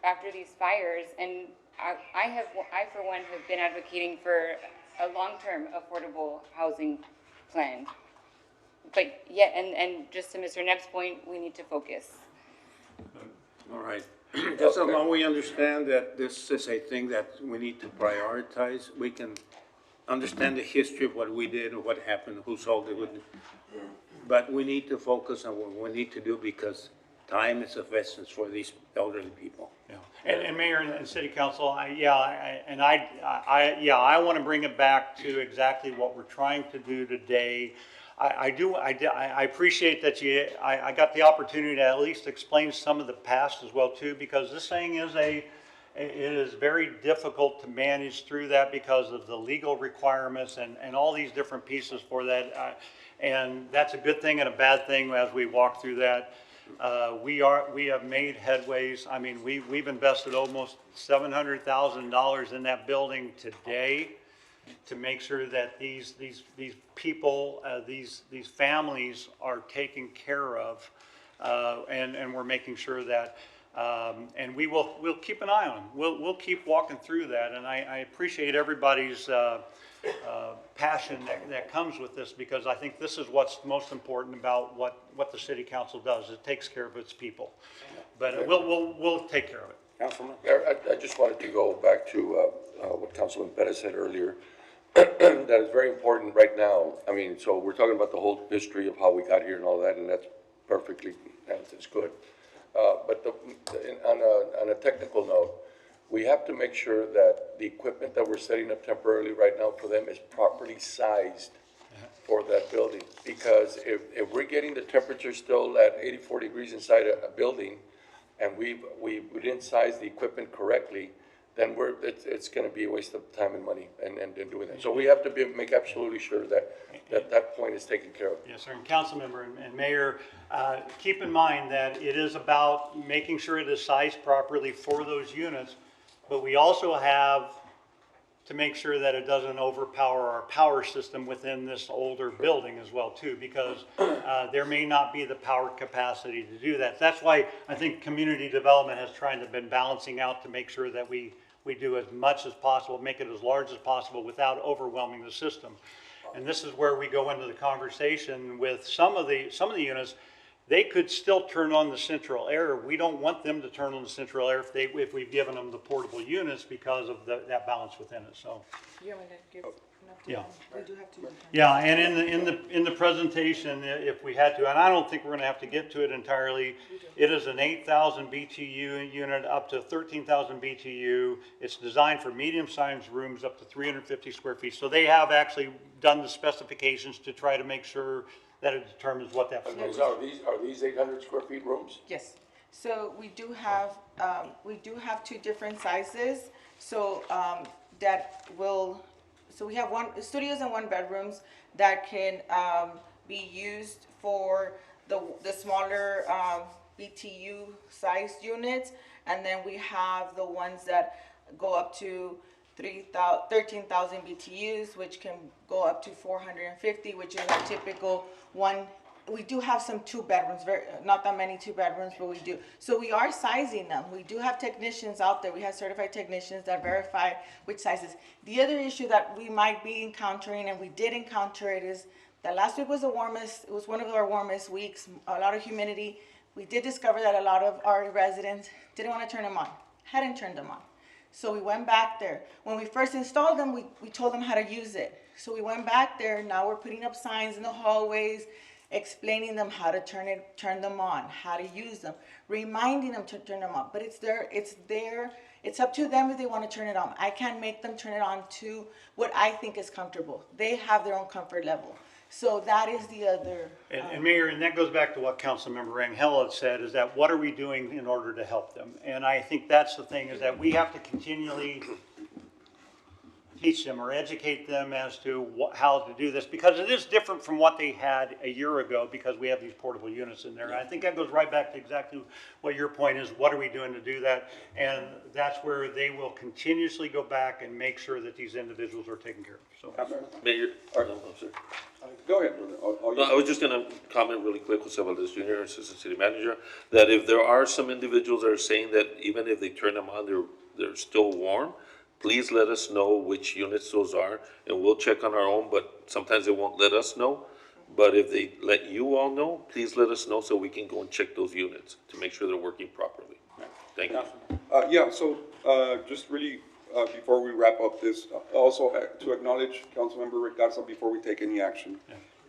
L: after these fires. And I for one have been advocating for a long-term affordable housing plan. But yet, and just to Mr. Nebb's point, we need to focus.
A: All right. Just as long we understand that this is a thing that we need to prioritize, we can understand the history of what we did and what happened, who sold it. But we need to focus on what we need to do because time is of essence for these elderly people.
F: yeah. And Mayor and City Council, I want to bring it back to exactly what we're trying to do today. I appreciate that I got the opportunity to at least explain some of the past as well too, because this thing it is very difficult to manage through that because of the legal requirements and all these different pieces for that. And that's a good thing and a bad thing as we walk through that. We have made headways. I mean, we've invested almost $700,000 in that building today to make sure that these people, these families are taken care of, and we're making sure that, and we'll keep an eye on them. We'll keep walking through that, and I appreciate everybody's passion that comes with this, because I think this is what's most important about what the city council does. It takes care of its people, but we'll take care of it.
A: Councilman?
J: I just wanted to go back to what Councilman Perez said earlier. That is very important right now. I mean, so we're talking about the whole history of how we got here and all that, and that's perfectly, that's good. But on a technical note, we have to make sure that the equipment that we're setting up temporarily right now for them is properly sized for that building. Because if we're getting the temperature still at 84 degrees inside a building, and we didn't size the equipment correctly, then it's going to be a waste of time and money and doing that. So we have to make absolutely sure that point is taken care of.
F: Yes, sir. And council member and mayor, keep in mind that it is about making sure it is sized properly for those units, but we also have to make sure that it doesn't overpower our power system within this older building as well too, because there may not be the power capacity to do that. That's why I think community development has tried to been balancing out to make sure that we do as much as possible, make it as large as possible without overwhelming the system. And this is where we go into the conversation with some of the units. they could still turn on the central air. We don't want them to turn on the central air if we've given them the portable units because of that balance within it, so.
I: You want me to give enough to
F: Yeah.
I: them? We do have to.
F: Yeah, and in the presentation, if we had to, and I don't think we're gonna have to get to it entirely, it is an 8,000 BTU unit up to 13,000 BTU. It's designed for medium-sized rooms up to 350 square feet. So they have actually done the specifications to try to make sure that it determines what that.
J: Are these 800 square feet rooms?
I: Yes, so we do have two different sizes, so, so we have one, studios and 1 bedrooms that can, be used for the smaller, BTU sized units, and then we have the ones that go up to 13,000 BTUs, which can go up to 450, which is our typical one. We do have some 2 bedrooms, not that many 2 bedrooms, but we do. So we are sizing them. We do have technicians out there. We have certified technicians that verify which sizes. The other issue that we might be encountering, and we did encounter it, is that last week was the warmest, it was one of our warmest weeks, a lot of humidity. We did discover that a lot of our residents didn't want to turn them on, hadn't turned them on. So we went back there. When we first installed them, we told them how to use it. So we went back there. Now we're putting up signs in the hallways, explaining them how to turn them on, how to use them, reminding them to turn them on. But it's up to them if they want to turn it on. I can't make them turn it on to what I think is comfortable. They have their own comfort level. So that is the other.
F: And Mayor, and that goes back to what Councilmember Rangel had said, is that what are we doing in order to help them? And I think that's the thing, is that we have to continually teach them or educate them as to how to do this, because it is different from what they had a year ago, because we have these portable units in there. And I think that goes right back to exactly what your point is, what are we doing to do that? And that's where they will continuously go back and make sure that these individuals are taken care of, so.
M: Mayor, no, sir.
H: Go ahead, brother.
M: No, I was just gonna comment really quick, Jose Valdez Jr., Assistant City Manager, that if there are some individuals that are saying that even if they turn them on, they're still warm, please let us know which units those are, and we'll check on our own, but sometimes they won't let us know. But if they let you all know, please let us know so we can go and check those units to make sure they're working properly. Thank you.
H: Yeah, so, just really, before we wrap up this, also to acknowledge Councilmember Rick Garza before we take any action.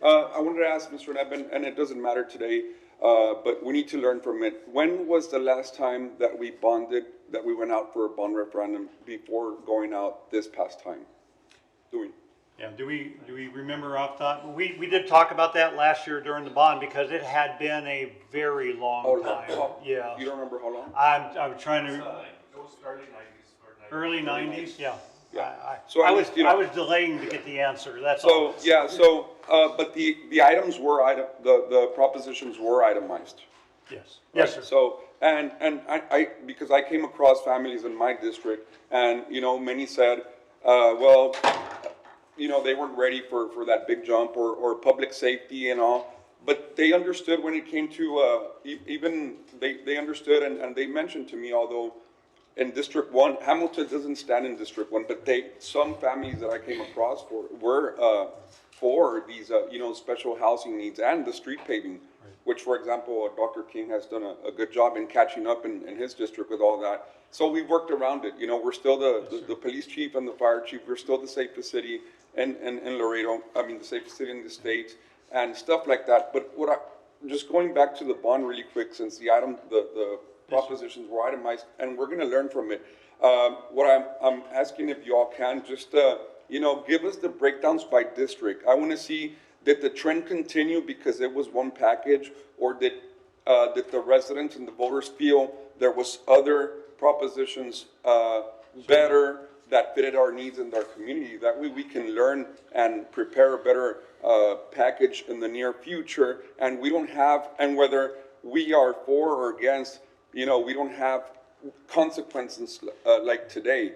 H: I wanted to ask Mr. Neben, and it doesn't matter today, but we need to learn from it. When was the last time that we bonded, that we went out for a bond referendum before going out this past time?
F: Yeah, do we remember off the top? We did talk about that last year during the bond, because it had been a very long time. Yeah.
H: You don't remember how long?
F: I'm trying to.
N: It was early 90s.
F: Early 90s, yeah.
H: Yeah.
F: I was delaying to get the answer, that's all.
H: So, yeah, so, but the items were the propositions were itemized.
F: Yes, yes, sir.
H: So, and I, because I came across families in my district, and, many said, well, they weren't ready for that big jump or public safety and all, but they understood when it came to, even, they understood and they mentioned to me, although in District 1, Hamilton doesn't stand in District 1, but some families that I came across were for these, special housing needs and the street paving, which, for example, Dr. King has done a good job in catching up in his district with all that. So we worked around it. We're still the police chief and the fire chief. We're still the safest city in Laredo. The safest city in the state and stuff like that. But just going back to the bond really quick, since the propositions were itemized, and we're going to learn from it. What I'm asking if you all can just, give us the breakdowns by district. I want to see, did the trend continue because it was one package, or did the residents and the voters feel there was other propositions better that fitted our needs in our community? That way we can learn and prepare a better package in the near future, and we don't have, and whether we are for or against, we don't have consequences like today,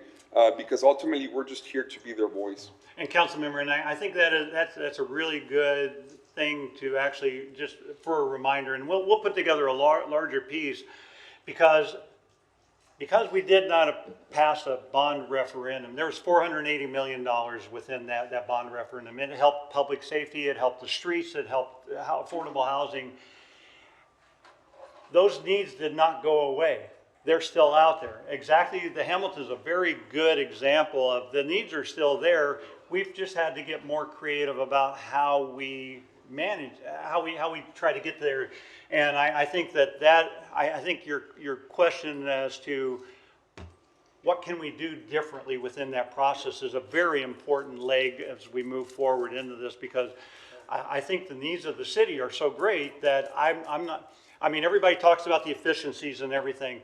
H: because ultimately we're just here to be their voice.
F: And Councilmember, and I think that's a really good thing to actually, just for a reminder, and we'll put together a larger piece, because we did not pass a bond referendum. There was $480 million within that bond referendum. It helped public safety, it helped the streets, it helped affordable housing.
O: those needs did not go away. They're still out there. Exactly, the Hamilton's a very good example of the needs are still there. We've just had to get more creative about how we manage, how we try to get there. And I think I think your question as to what can we do differently within that process is a very important leg as we move forward into this, because I think the needs of the city are so great that I'm not, I mean, everybody talks about the efficiencies and everything.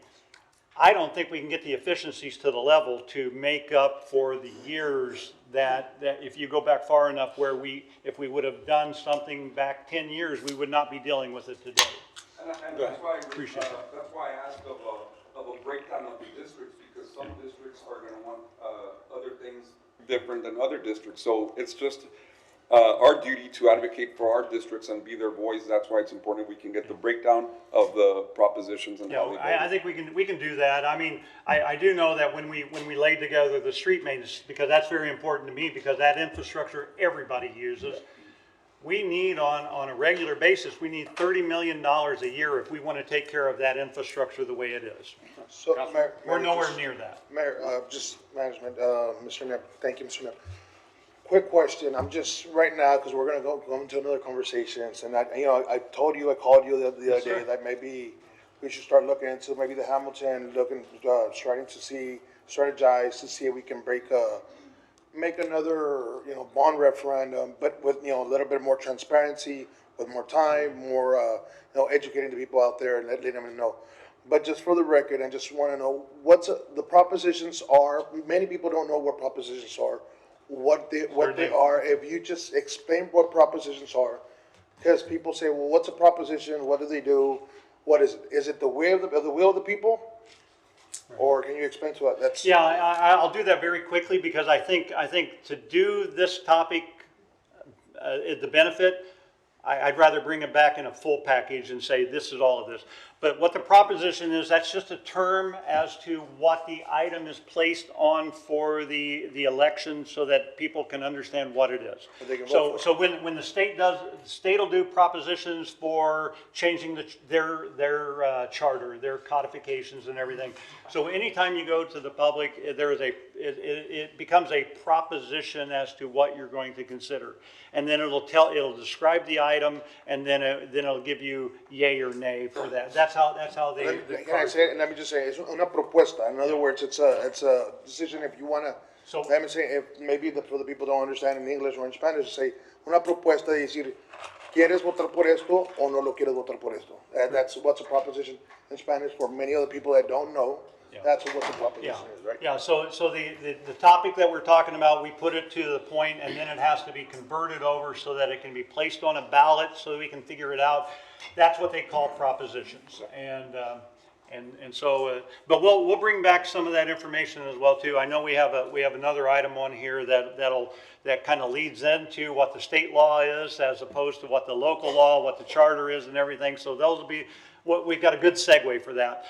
O: I don't think we can get the efficiencies to the level to make up for the years that if you go back far enough where if we would have done something back 10 years, we would not be dealing with it today.
H: And that's why,
O: Appreciate that.
H: that's why I asked of a breakdown of the districts, because some districts are gonna want, other things different than other districts. So it's just, our duty to advocate for our districts and be their voice. That's why it's important we can get the breakdown of the propositions and how they
O: I
H: vote.
O: think we can do that. I mean, I do know that when we laid together the street maintenance, because that's very important to me, because that infrastructure everybody uses. We need on a regular basis, we need $30 million a year if we want to take care of that infrastructure the way it is.
G: So, Mayor,
O: We're nowhere
G: just-
O: near that.
G: Mayor, just management, Mr. Knapp, thank you, Mr. Knapp. Quick question, I'm just, right now, because we're gonna go into another conversations, and I told you, I called you the other day, that maybe we should start looking into maybe the Hamilton, starting to strategize to see if we can make another, bond referendum, but with, a little bit more transparency, with more time, more, educating the people out there and letting them know. But just for the record, I just want to know the propositions are. Many people don't know what propositions are, what they are. If you just explain what propositions are, because people say, well, what's a proposition? What do they do? What is it? Is it the will of the people? Or can you explain to us? That's
O: Yeah, I'll do that very quickly, because I think to do this topic, the benefit, I'd rather bring it back in a full package and say this is all of this. But what the proposition is, that's just a term as to what the item is placed on for the election, so that people can understand what it is.
G: They can vote
O: So when the state will do propositions for changing their charter, their codifications and everything. So anytime you go to the public, it becomes a proposition as to what you're going to consider. And then it'll describe the item, and then it'll give you yay or nay for that. That's how they.
G: Can I say it? Let me just say, it's una propuesta. In other words, it's a decision if you want to.
O: So-
G: let me say, if maybe for the people who don't understand in English or in Spanish, say una propuesta de decir, ¿quieres votar por esto o no lo quieres votar por esto? That's what's a proposition in Spanish for many other people that don't know.
O: Yeah.
G: That's what the proposition
O: Yeah,
G: is, right?
O: yeah, so the topic that we're talking about, we put it to the point, and then it has to be converted over so that it can be placed on a ballot, so we can figure it out. That's what they call propositions, and so, but we'll bring back some of that information as well too. I know we have another item on here that kind of leads into what the state law is, as opposed to what the local law, what the charter is and everything, so those will be, we've got a good segue for that.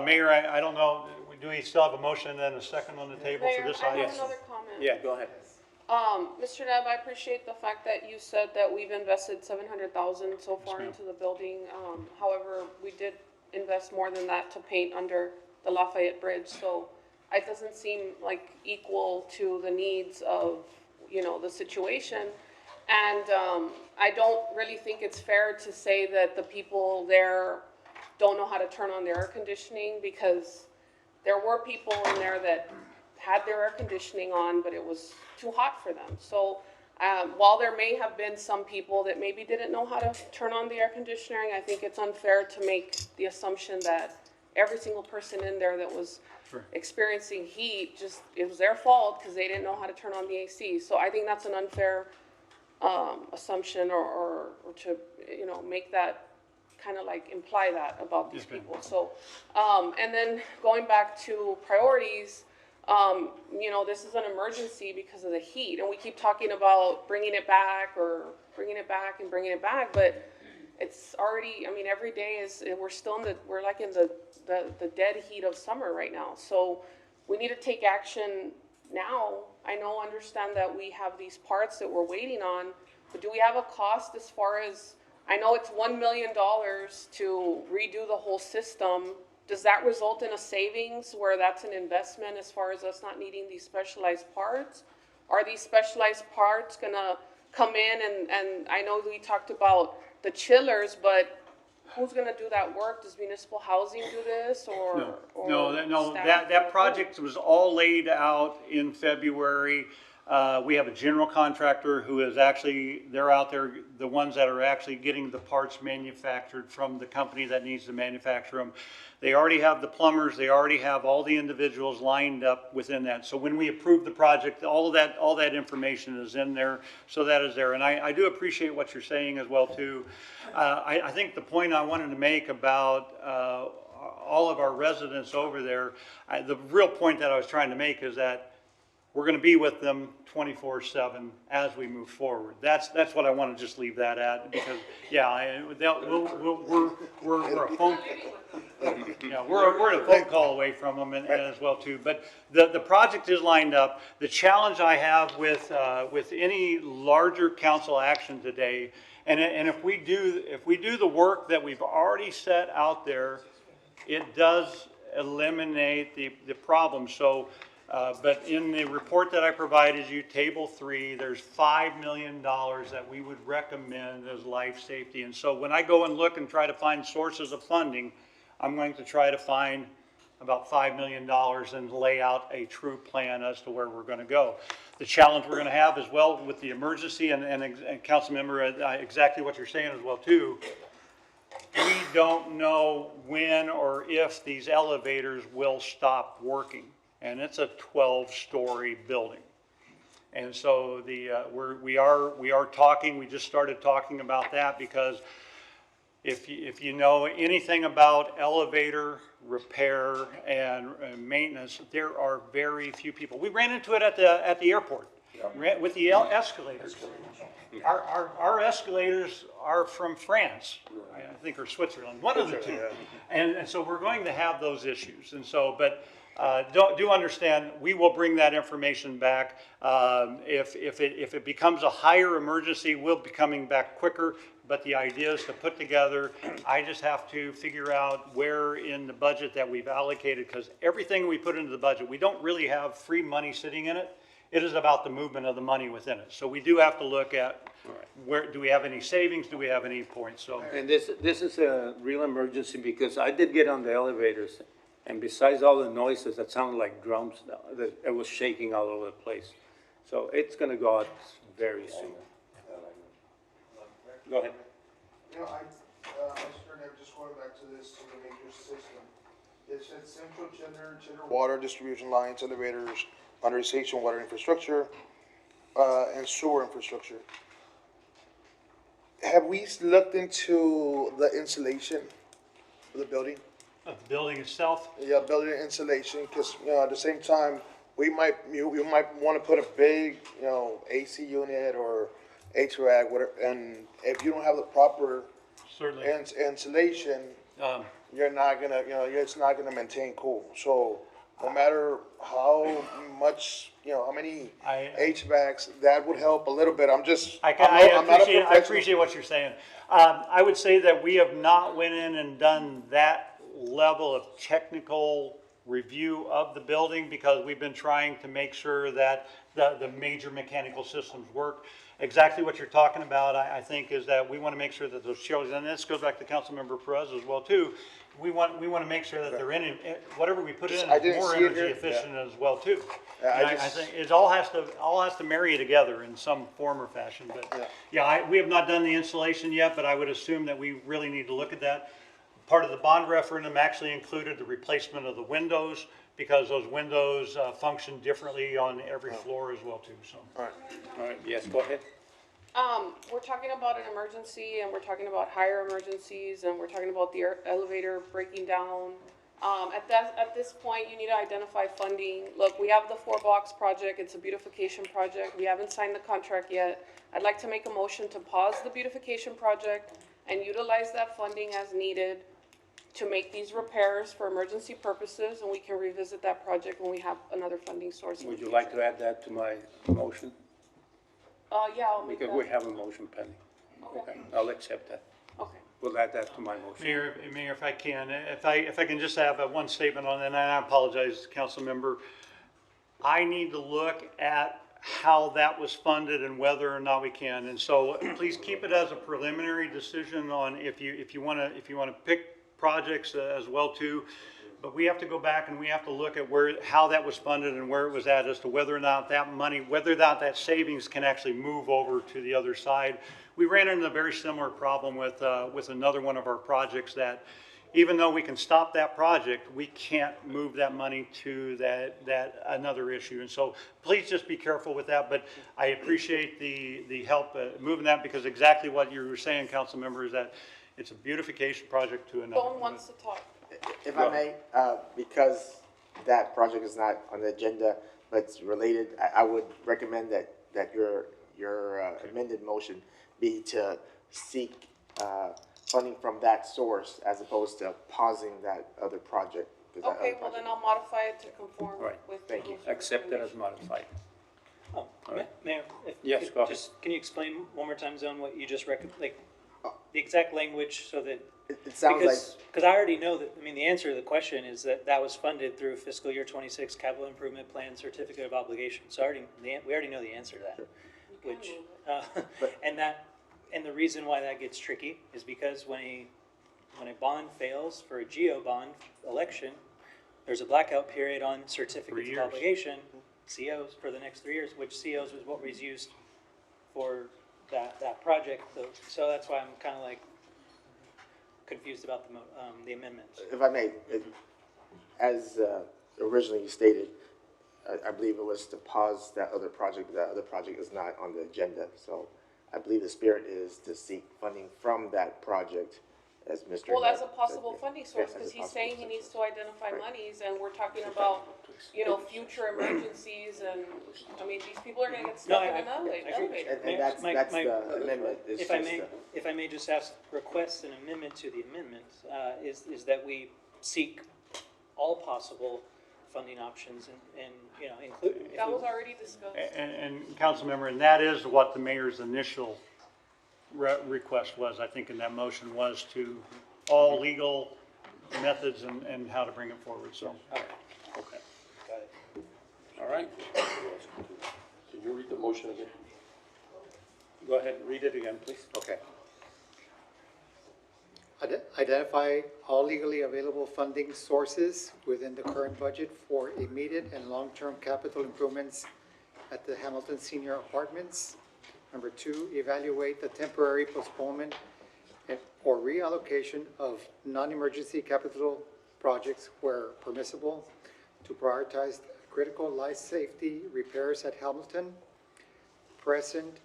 O: Mayor, I don't know, do we still have a motion and a second on the table for
K: Mayor,
O: this
K: I
O: item?
K: have another comment.
A: Yeah, go ahead.
K: Mr. Neb, I appreciate the fact that you said that we've invested 700,000 so far
O: ma'am.
K: into the building. However, we did invest more than that to paint under the Lafayette Bridge, so it doesn't seem like equal to the needs of, the situation. And, I don't really think it's fair to say that the people there don't know how to turn on their air conditioning, because there were people in there that had their air conditioning on, but it was too hot for them. So while there may have been some people that maybe didn't know how to turn on the air conditioning, I think it's unfair to make the assumption that every single person in there that was experiencing heat, it was their fault because they didn't know how to turn on the AC. So I think that's an unfair assumption, or to, make that kind of like imply that about these people. So, and then going back to priorities, this is an emergency because of the heat, and we keep talking about bringing it back, but it's already, every day we're like in the dead heat of summer right now. So we need to take action now. Understand that we have these parts that we're waiting on, but do we have a cost as far as I know it's $1 million to redo the whole system. Does that result in a savings where that's an investment as far as us not needing these specialized parts? Are these specialized parts gonna come in and I know we talked about the chillers, but who's gonna do that work? Does municipal housing do this or?
O: That, that project was all laid out in February. We have a general contractor who is actually, they're out there, the ones that are actually getting the parts manufactured from the company that needs to manufacture them. They already have the plumbers, they already have all the individuals lined up within that. So when we approve the project, all that information is in there, so that is there. And I do appreciate what you're saying as well too. I think the point I wanted to make about all of our residents over there, the real point that I was trying to make is that we're gonna be with them 24/7 as we move forward. That's what I wanna just leave that at, because, yeah, we're a phone, we're a phone call away from them and as well too. But the project is lined up. The challenge I have with any larger council action today, and if we do the work that we've already set out there, it does eliminate the problem. So, but in the report that I provided you, table 3, there's $5 million that we would recommend as life safety. And so when I go and look and try to find sources of funding, I'm going to try to find about $5 million and lay out a true plan as to where we're going to go. The challenge we're going to have as well with the emergency, and council member, exactly what you're saying as well too, we don't know when or if these elevators will stop working. And it's a 12-story building. And so we are talking, we just started talking about that, because if you know anything about elevator repair and maintenance, there are very few people. We ran into it at the airport with the escalators. Our escalators are from France, I think, or Switzerland, one of the two. And so we're going to have those issues. And so, but do understand, we will bring that information back. If it becomes a higher emergency, we'll be coming back quicker. But the idea is to put together, I just have to figure out where in the budget that we've allocated, because everything we put into the budget, we don't really have free money sitting in it. It is about the movement of the money within it. So we do have to look at where, do we have any savings? Do we have any points? So.
A: And this is a real emergency, because I did get on the elevators, and besides all the noises that sounded like drums, it was shaking all over the place. So it's gonna go out very soon. Go ahead.
G: You know, Mr. Neff, just going back to this, to the major system. It said central chiller water distribution lines, elevators, understation water infrastructure, and sewer infrastructure. Have we looked into the insulation of the building?
O: Of the building itself?
G: Yeah, building insulation, because, you know, at the same time, you might want to put a big, you know, AC unit or HVAC, whatever, and if you don't have the proper
O: Certainly.
G: Insulation, you're not gonna, you know, it's not gonna maintain cool. So no matter how much, you know, how many HVACs, that would help a little bit. I'm just, I'm not a professional.
O: I appreciate what you're saying. I would say that we have not went in and done that level of technical review of the building, because we've been trying to make sure that the major mechanical systems work. Exactly what you're talking about, I think, is that we want to make sure that those chillers, and this goes back to Councilmember Perez as well too, we want to make sure that they're in, whatever we put in is more energy efficient as well too. I think it all has to marry together in some form or fashion. But we have not done the installation yet, but I would assume that we really need to look at that. Part of the bond referendum actually included the replacement of the windows, because those windows function differently on every floor as well too. So.
A: All right, yes, go ahead.
K: We're talking about an emergency, and we're talking about higher emergencies, and we're talking about the elevator breaking down. At this point, you need to identify funding. Look, we have the 4 blocks project. It's a beautification project. We haven't signed the contract yet. I'd like to make a motion to pause the beautification project and utilize that funding as needed to make these repairs for emergency purposes, and we can revisit that project when we have another funding source.
A: Would you like to add that to my motion?
K: Yeah, I'll make that.
A: Because we have a motion pending. Okay, I'll accept that. will add that to my motion.
O: Mayor, if I can, if I can just have one statement on that, and I apologize, council member. I need to look at how that was funded and whether or not we can. And so please keep it as a preliminary decision on if you want to pick projects as well too. But we have to go back and we have to look at how that was funded and where it was at as to whether or not that money, whether or not that savings can actually move over to the other side. We ran into a very similar problem with another one of our projects that even though we can stop that project, we can't move that money to that another issue. And so please just be careful with that. But I appreciate the help moving that, because exactly what you were saying, council member, is that it's a beautification project to another.
K: Bone wants to talk.
P: If I may, because that project is not on the agenda, but it's related, I would recommend that your amended motion be to seek funding from that source as opposed to pausing that other project. that other
K: Okay, well
P: project-
K: then I'll modify it to conform
A: Right.
K: with.
P: Thank you.
A: Accept it as modified.
B: Oh, Mayor, if
A: Yes,
B: could
A: go ahead.
B: just, can you explain one more time, Zone, what you just like, the exact language so that?
P: It sounds like,
B: Because I already know that, I mean, the answer to the question is that was funded through fiscal year 26 capital improvement plan certificate of obligation. So we already know the answer to that. Which, and the reason why that gets tricky is because when a bond fails for a GO bond election, there's a blackout period on certificates of obligation, COs, for the next 3 years, which COs was what was used for that project. So that's why I'm kind of like confused about the amendments.
P: if I may, as originally stated, I believe it was to pause that other project. That other project is not on the agenda. So I believe the spirit is to seek funding from that project, as Mr.
K: Well, as a
P: Knapp
K: possible
P: said.
K: funding source,
P: Yes, as a
K: because he's
P: possible
K: saying he
P: source.
K: needs to identify monies, and we're talking about, future emergencies, and, I mean, these people are gonna get stuck in an elevator.
P: And that's the amendment. is
B: If I
P: just,
B: may just request an amendment to the amendment, is that we seek all possible funding options and include.
K: That was already discussed.
O: And council member, and that is what the mayor's initial request was, I think, in that motion, was to all legal methods and how to bring it forward, so.
A: Okay.
B: Got it.
A: All right.
J: Can you read the motion again?
A: Go ahead and read it again, please.
C: Okay. Identify all legally available funding sources within the current budget for immediate and long-term capital improvements at the Hamilton Senior Apartments. Number 2, evaluate the temporary postponement or reallocation of non-emergency capital projects where permissible to prioritize critical life safety repairs at Hamilton. Present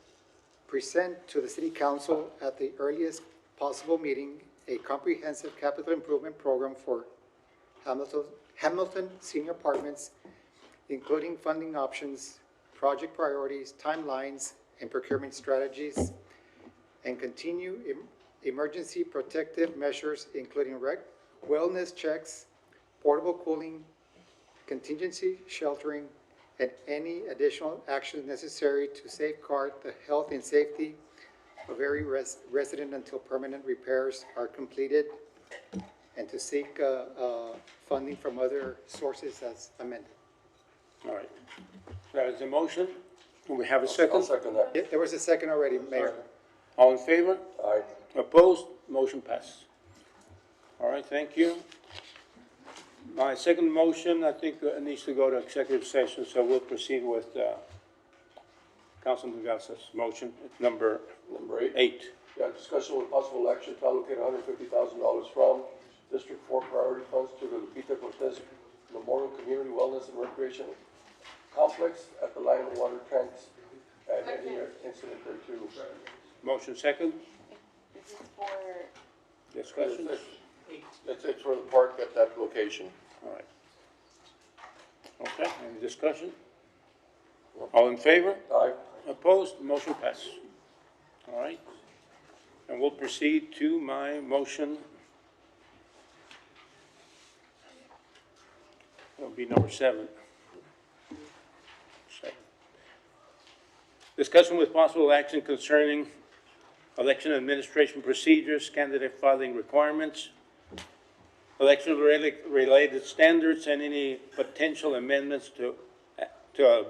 C: to the city council at the earliest possible meeting a comprehensive capital improvement program for Hamilton Senior Apartments, including funding options, project priorities, timelines, and procurement strategies, and continue emergency protective measures, including wellness checks, portable cooling, contingency sheltering, and any additional actions necessary to safeguard the health and safety of every resident until permanent repairs are completed, and to seek funding from other sources as amended.
A: All right. That is the motion. Do we have a second?
J: I'll second that.
C: Yeah, there was a second already, Mayor.
A: All in favor?
J: Aye.
A: Opposed? Motion passes. All right, thank you. My second motion, I think, needs to go to executive session, so we'll proceed with Councilman Garza's motion, number
J: Number 8.
A: 8.
J: Yeah, discussion with possible action to allocate $150,000 from District 4 priority funds to the Lupita Cortez Memorial Community Wellness and Recreation Complex at the Lion Water Tanks and any incident there too.
A: Motion second.
K: This is for,
A: Discussion.
J: It's for the park at that location.
A: All right. Okay, any discussion? All in favor?
J: Aye.
A: Opposed? Motion passes. All right. And we'll proceed to my motion. It'll be number 7. Discussion with possible action concerning election administration procedures, candidate filing requirements, election-related standards, and any potential amendments to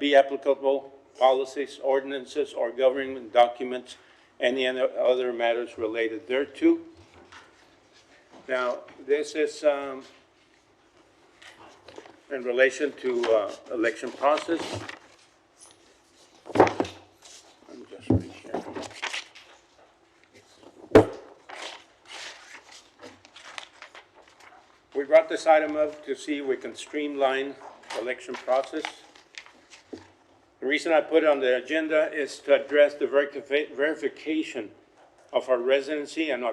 A: be applicable policies, ordinances, or government documents, any other matters related thereto. Now, this is in relation to election process. I'm just right here. We brought this item up to see if we can streamline the election process. The reason I put it on the agenda is to address the verification of our residency and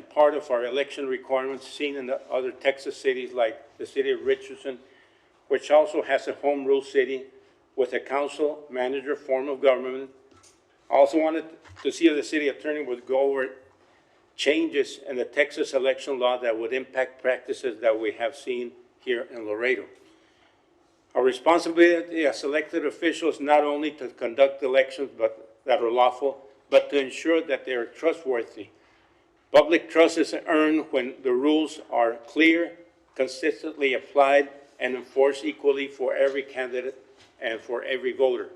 A: part of our election requirements seen in the other Texas cities like the city of Richardson, which also has a home rule city with a council manager form of government. I also wanted to see if the city attorney would go over changes in the Texas election law that would impact practices that we have seen here in Laredo. Our responsibility as elected officials is not only to conduct elections that are lawful, but to ensure that they are trustworthy. Public trust is earned when the rules are clear, consistently applied, and enforced equally for every candidate and for every voter.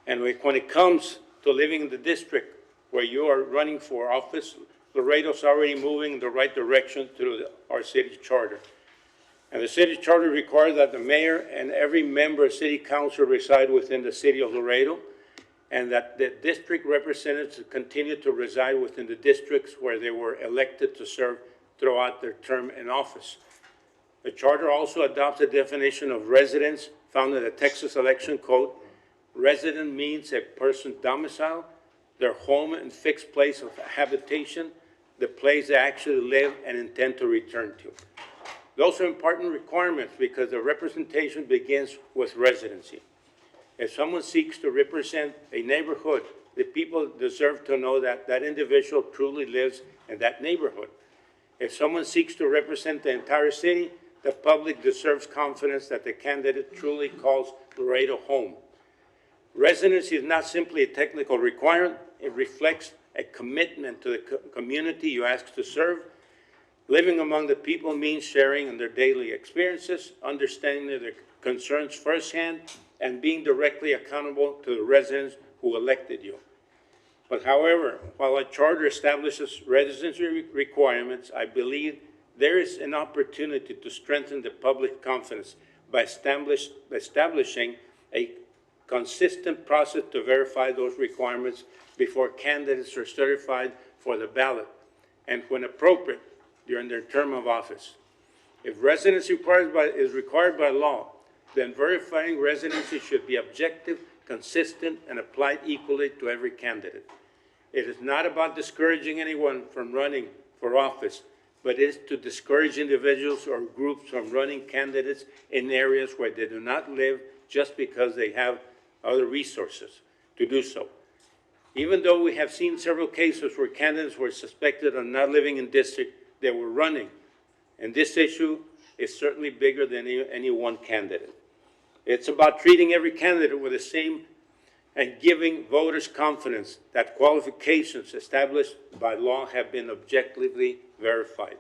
A: And when it comes to living in the district where you are running for office, Laredo's already moving in the right direction through our city charter. And the city charter requires that the mayor and every member of city council reside within the city of Laredo, and that the district representatives continue to reside within the districts where they were elected to serve throughout their term in office. The charter also adopts a definition of residence found in the Texas Election Code. Resident means a person's domicile, their home and fixed place of habitation, the place they actually live and intend to return to. Those are important requirements because the representation begins with residency. If someone seeks to represent a neighborhood, the people deserve to know that that individual truly lives in that neighborhood. If someone seeks to represent the entire city, the public deserves confidence that the candidate truly calls Laredo home. Residency is not simply a technical requirement, it reflects a commitment to the community you ask to serve. Living among the people means sharing in their daily experiences, understanding their concerns firsthand, and being directly accountable to the residents who elected you. But however, while our charter establishes residency requirements, I believe there is an opportunity to strengthen the public confidence by establishing a consistent process to verify those requirements before candidates are certified for the ballot and when appropriate during their term of office. If residency is required by law, then verifying residency should be objective, consistent, and applied equally to every candidate. It is not about discouraging anyone from running for office, but it is to discourage individuals or groups from running candidates in areas where they do not live just because they have other resources to do so. Even though we have seen several cases where candidates were suspected of not living in district they were running, and this issue is certainly bigger than any one candidate. It's about treating every candidate with the same and giving voters confidence that qualifications established by law have been objectively verified.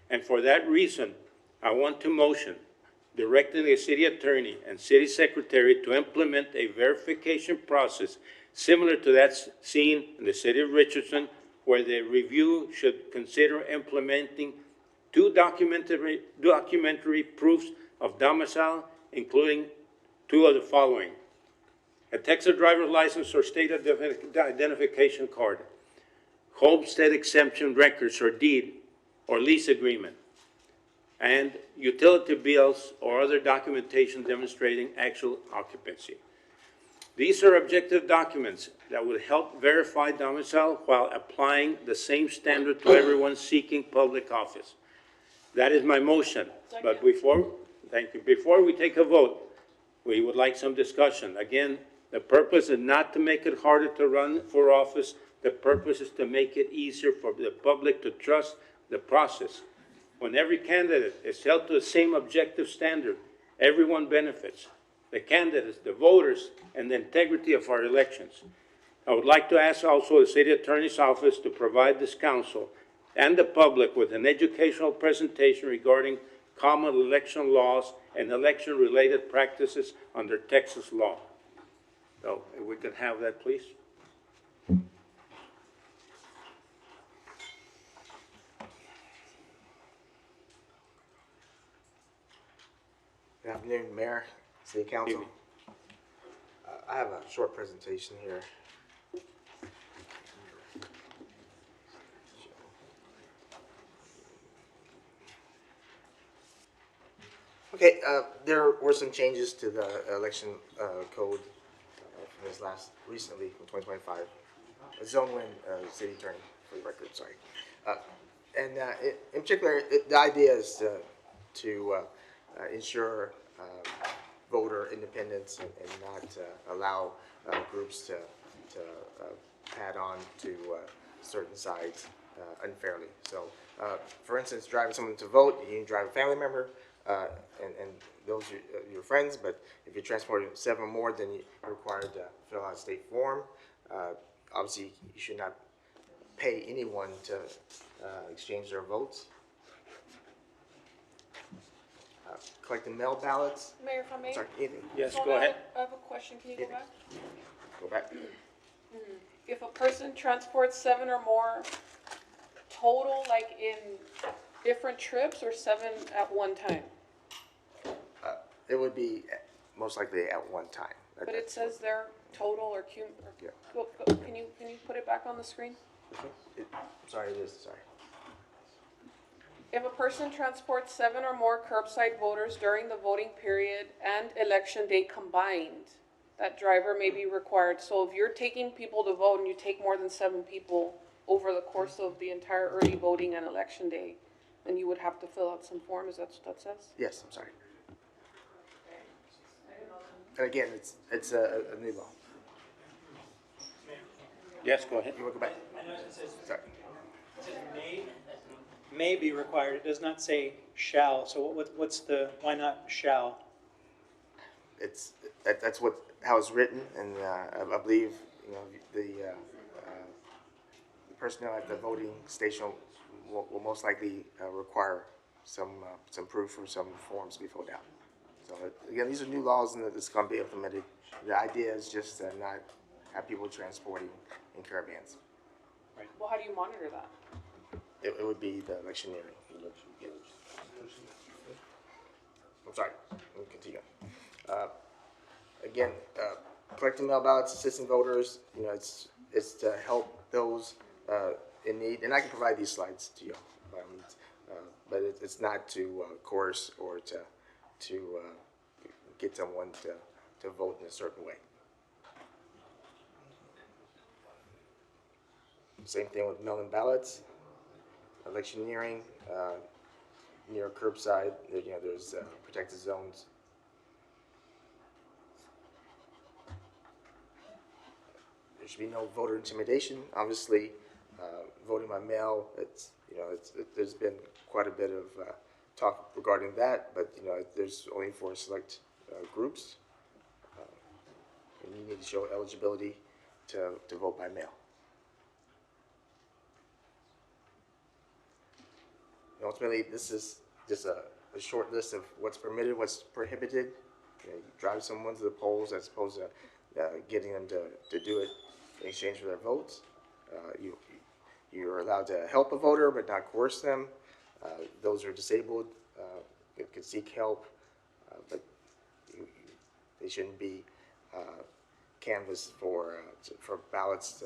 A: And for that reason, I want to motion directing the city attorney and city secretary to implement a verification process similar to that seen in the city of Richardson, where the review should consider implementing two documentary proofs of domicile, including two of the following: a Texas driver's license or state identification card, homestead exemption records or deed or lease agreement, and utility bills or other documentation demonstrating actual occupancy. These are objective documents that will help verify domicile while applying the same standard to everyone seeking public office. That is my motion. But before we take a vote, we would like some discussion. Again, the purpose is not to make it harder to run for office. The purpose is to make it easier for the public to trust the process. When every candidate is held to the same objective standard, everyone benefits: the candidates, the voters, and the integrity of our elections. I would like to ask also the city attorney's office to provide this council and the public with an educational presentation regarding common election laws and election-related practices under Texas law. So, if we could have that, please.
P: Good afternoon, Mayor, City Council. I have a short presentation here. Okay, there were some changes to the election code from this recently from 2025. Zone Win, City Attorney, for the record, sorry. In particular, the idea is to ensure voter independence and not allow groups to add on to certain sides unfairly. So, for instance, driving someone to vote, you can drive a family member, and those are your friends, but if you're transporting 7 or more, then you're required to fill out a state form. Obviously, you should not pay anyone to exchange their votes. Collecting mail ballots.
K: Mayor, if I may?
P: Sorry, anything.
A: Yes,
K: So
A: go ahead.
K: I have a question, can you go back?
P: Go back.
K: If a person transports 7 or more total, like in different trips, or 7 at one time?
P: It would be most likely at one time.
K: But it says there total or
P: Yeah.
K: Can you put it back on the screen?
P: Sorry, it is, sorry.
K: If a person transports 7 or more curbside voters during the voting period and election day combined, that driver may be required. So if you're taking people to vote and you take more than 7 people over the course of the entire early voting and election day, then you would have to fill out some form. Is that what that says?
P: Yes, I'm sorry. And again, it's a new law.
A: Yes, go ahead.
P: You want to go back?
B: I know it says,
P: Sorry.
B: it says may be required, it does not say shall, so what's the, why not shall?
P: That's how it's written, and I believe, the personnel at the voting station will most likely require some proof or some forms to be filled out. So again, these are new laws and it's going to be implemented. The idea is just to not have people transporting in caravans.
K: Well, how do you monitor that?
P: It would be the electioneering. I'm sorry, let me continue. Again, collecting mail ballots, assisting voters, it's to help those in need, and I can provide these slides to you, but it's not to coerce or to get someone to vote in a certain way. Same thing with mail-in ballots, electioneering, near curbside, there's protected zones. There should be no voter intimidation. Obviously, voting by mail, there's been quite a bit of talk regarding that, but there's only for select groups, and you need to show eligibility to vote by mail. And ultimately, this is just a short list of what's permitted, what's prohibited. You drive someone to the polls as opposed to getting them to do it in exchange for their votes. You're allowed to help a voter, but not coerce them. Those who are disabled can seek help, but they shouldn't be canvassed for ballots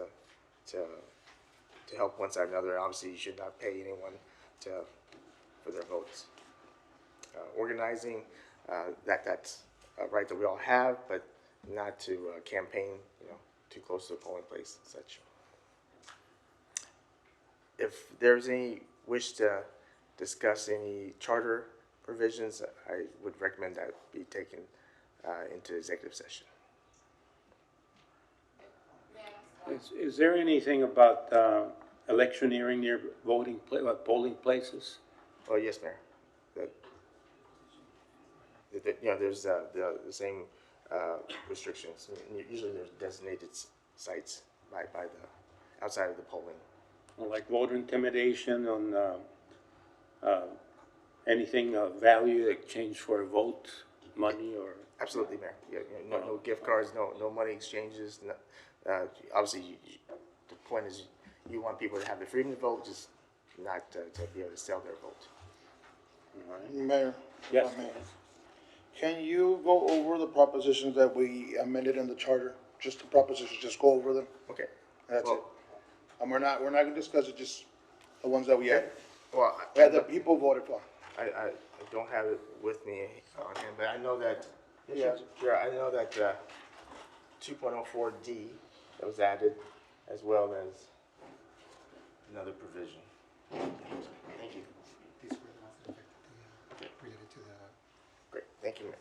P: to help one side or another. Obviously, you should not pay anyone for their votes. Organizing, that's a right that we all have, but not to campaign, too close to the polling place and such. If there's any wish to discuss any charter provisions, I would recommend that be taken into executive session.
A: Is there anything about electioneering near polling places?
P: Oh, yes, Mayor. There's the same restrictions. Usually there's designated sites, by the, outside of the polling.
A: Like voter intimidation on, anything of value exchange for a vote, money or?
P: Absolutely, Mayor. Yeah, no gift cards, no money exchanges. Obviously, the point is you want people to have the freedom to vote, just not to be able to sell their vote.
G: Mayor?
A: Yes.
G: Mayor. Can you go over the propositions that we amended in the charter? Just the propositions, just go over them?
P: Okay.
G: That's it.
P: Well-
G: And we're not gonna discuss it, just the ones that we added.
P: Well,
G: That the people voted for.
P: I don't have it with me on hand, but I know that, yeah, sure, I know that, 2.04D that was added, as well as another provision. Thank you.
C: These were the ones that affected related to the.
P: Great, thank you, Mayor.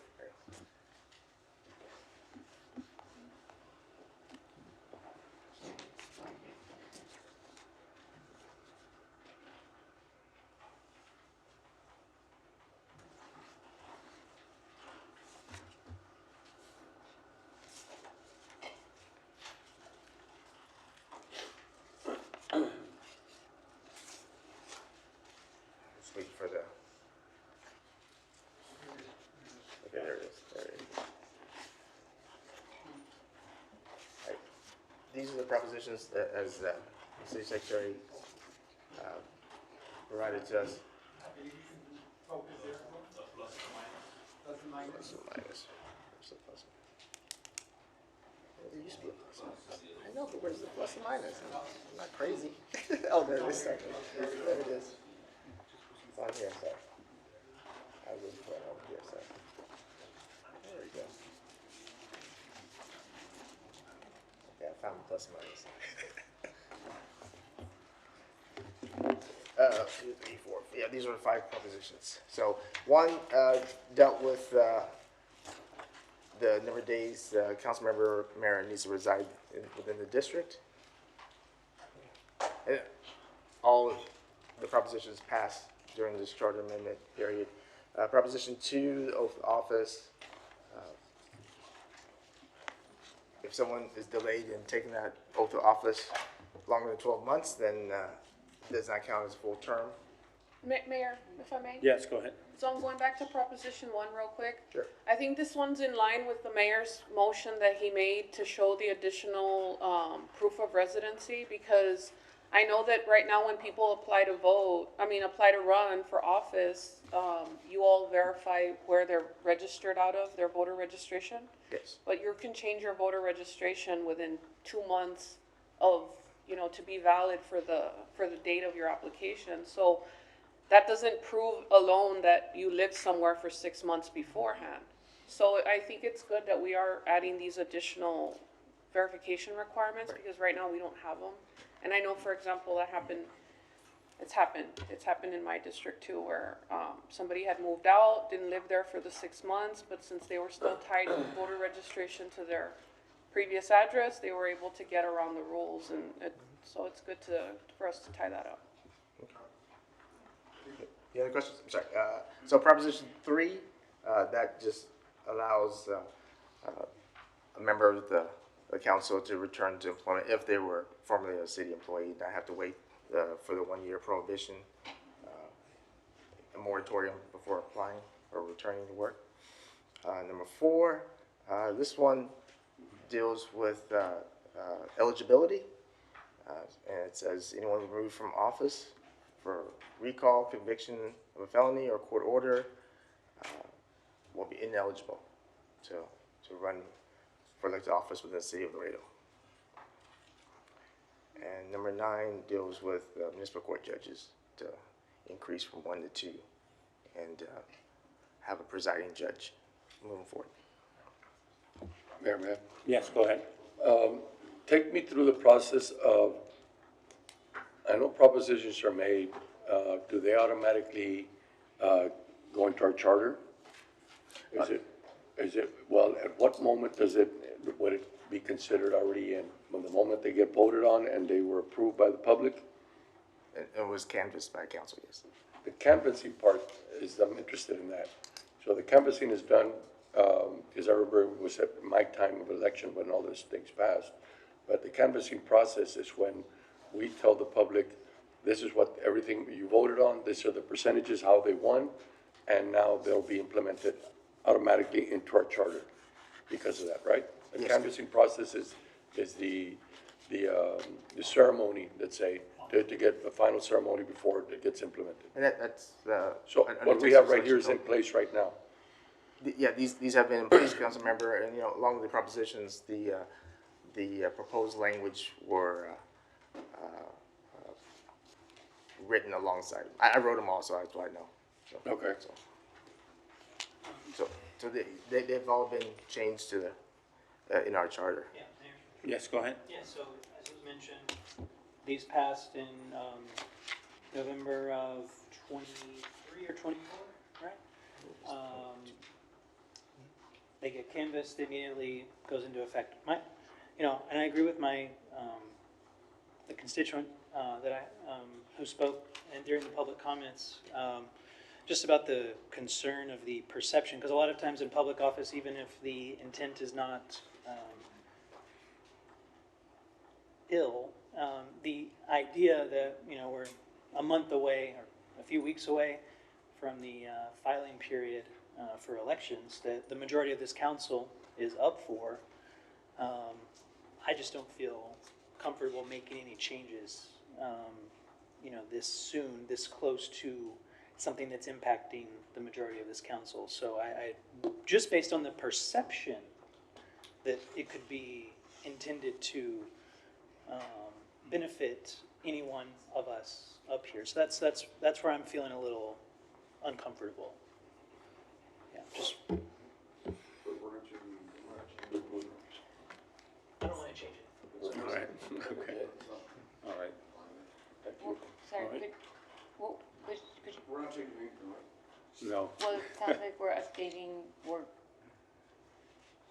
P: Just wait for the. Okay, there it is, there it is. Right. These are the propositions that, as the city secretary, provided to us. Plus and minus. Where's the plus? There used to be a plus and minus. I know, but where's the plus and minus? I'm not crazy. Oh, there it is, sorry. There it is. It's on here, sorry. I was put it over here, sorry. There we go. Okay, I found the plus and minus. 2, 3, 4. Yeah, these are the 5 propositions. So one dealt with the number of days council member mayor needs to reside within the district. And all of the propositions passed during this charter amendment period. Proposition 2, the oath of office. If someone is delayed in taking that oath of office longer than 12 months, then it does not count as a full term.
K: Mayor, if I may?
A: Yes, go ahead.
K: So I'm going back to Proposition 1 real quick.
P: Sure.
K: I think this one's in line with the mayor's motion that he made to show the additional proof of residency, because I know that right now when people apply to run for office, you all verify where they're registered out of, their voter registration.
P: Yes.
K: But you can change your voter registration within 2 months of, to be valid for the date of your application. So that doesn't prove alone that you lived somewhere for 6 months beforehand. So I think it's good that we are adding these additional verification requirements, because right now we don't have them. And I know, for example, it's happened in my district too, where somebody had moved out, didn't live there for the 6 months, but since they were still tied to voter registration to their previous address, they were able to get around the rules, and so it's good for us to tie that up.
P: Any other questions? I'm sorry. So Proposition 3, that just allows a member of the council to return to employment if they were formerly a city employee, not have to wait for the 1-year prohibition, a moratorium before applying or returning to work. Number 4, this one deals with eligibility, and it says anyone removed from office for recall, conviction of a felony or court order will be ineligible to run for elected office within the city of Laredo. And number 9 deals with municipal court judges to increase from 1 to 2 and have a presiding judge moving forward.
J: Mayor.
A: Yes, go ahead.
J: Take me through the process of, I know propositions are made, do they automatically go into our charter? Well, at what moment would it be considered already in? When the moment they get voted on and they were approved by the public?
P: It was canvassed by council, yes.
J: The canvassing part I'm interested in that. So the canvassing is done, because I remember it was at my time of election when all these things passed. But the canvassing process is when we tell the public, this is what everything you voted on, these are the percentages, how they won, and now they'll be implemented automatically into our charter because of that, right? The canvassing process is the ceremony, let's say, to get a final ceremony before it gets implemented.
P: And that's,
J: So what we have right here is in place right now.
P: Yeah, these have been in place, council member, and, along with the propositions, the proposed language were, written alongside. I wrote them all, so that's why I know. So,
J: Okay.
P: So they've all been changed to the, in our charter.
B: Yeah, Mayor.
A: Yes, go ahead.
B: Yeah, so as was mentioned, these passed in November of 23 or 24, right? They get canvassed, immediately goes into effect. And I agree with my the constituent who spoke and during the public comments, just about the concern of the perception, because a lot of times in public office, even if the intent is not ill, the idea that, we're a month away or a few weeks away from the filing period for elections that the majority of this council is up for, I just don't feel comfortable making any changes, this soon, this close to something that's impacting the majority of this council. So I just based on the perception that it could be intended to benefit any one of us up here. So that's where I'm feeling a little uncomfortable. Yeah, just. I don't want to change it.
A: All right, okay. All right.
L: Well, sorry,
A: All right.
L: could you,
J: We're not changing anything, right?
A: No.
L: well, it sounds like we're updating,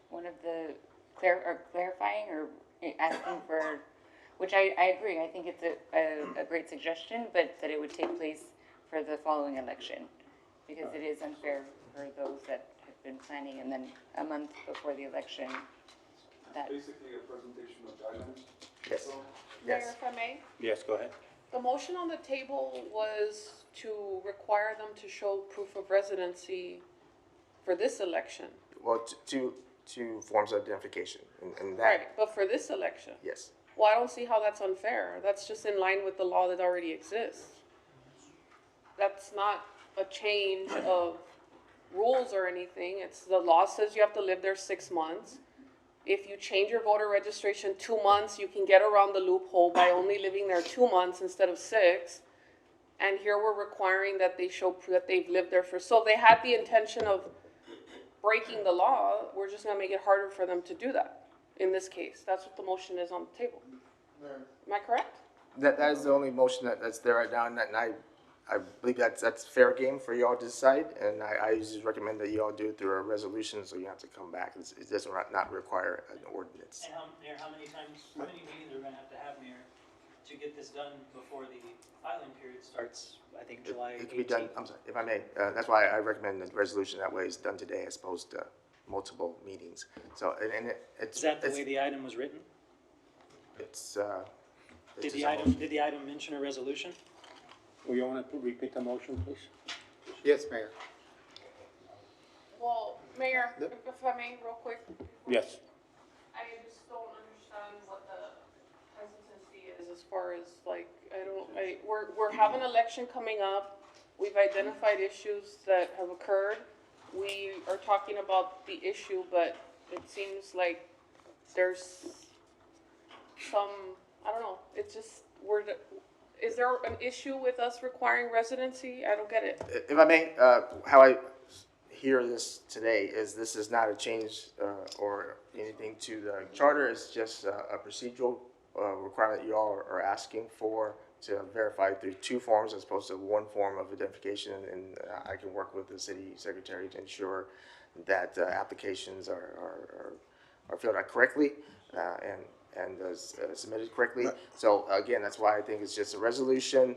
L: one of the clarifying or asking for, which I agree, I think it's a great suggestion, but that it would take place for the following election, because it is unfair for those that have been planning, and then a month before the election, that.
H: Basically a presentation of guidelines.
P: Yes.
K: Mayor,
P: Yes.
K: if I may?
A: Yes, go ahead.
K: The motion on the table was to require them to show proof of residency for this election.
P: Well, two forms of identification, and that,
K: Right, but for this election.
P: yes.
K: Well, I don't see how that's unfair. That's just in line with the law that already exists. That's not a change of rules or anything. It's the law says you have to live there 6 months. If you change your voter registration 2 months, you can get around the loophole by only living there 2 months instead of 6. And here we're requiring that they show proof that they've lived there so if they had the intention of breaking the law, we're just gonna make it harder for them to do that. In this case, that's what the motion is on the table. Am I correct?
P: That is the only motion that's there right now, and I believe that's fair game for y'all to decide, and I just recommend that y'all do it through a resolution, so you have to come back. It does not require an ordinance.
B: And Mayor, how many meetings are we gonna have to have, Mayor, to get this done before the filing period starts, I think, July 18th?
P: It can be done, I'm sorry, if I may, that's why I recommend the resolution, that way it's done today as opposed to multiple meetings. So, and it's.
B: Is that the way the item was written?
P: It's,
B: Did the item mention a resolution?
A: Will you want to repeat the motion, please?
C: Yes, Mayor.
K: Well, Mayor, if I may, real quick.
A: Yes.
K: I just don't understand what the hesitancy is as far as we're having an election coming up. We've identified issues that have occurred. We are talking about the issue, but it seems like there's some, I don't know, it's just, is there an issue with us requiring residency? I don't get it.
P: if I may, how I hear this today is this is not a change or anything to the charter. It's just a procedural requirement you all are asking for to verify through two forms as opposed to one form of identification. And I can work with the city secretary to ensure that applications are filled out correctly and submitted correctly. So again, that's why I think it's just a resolution.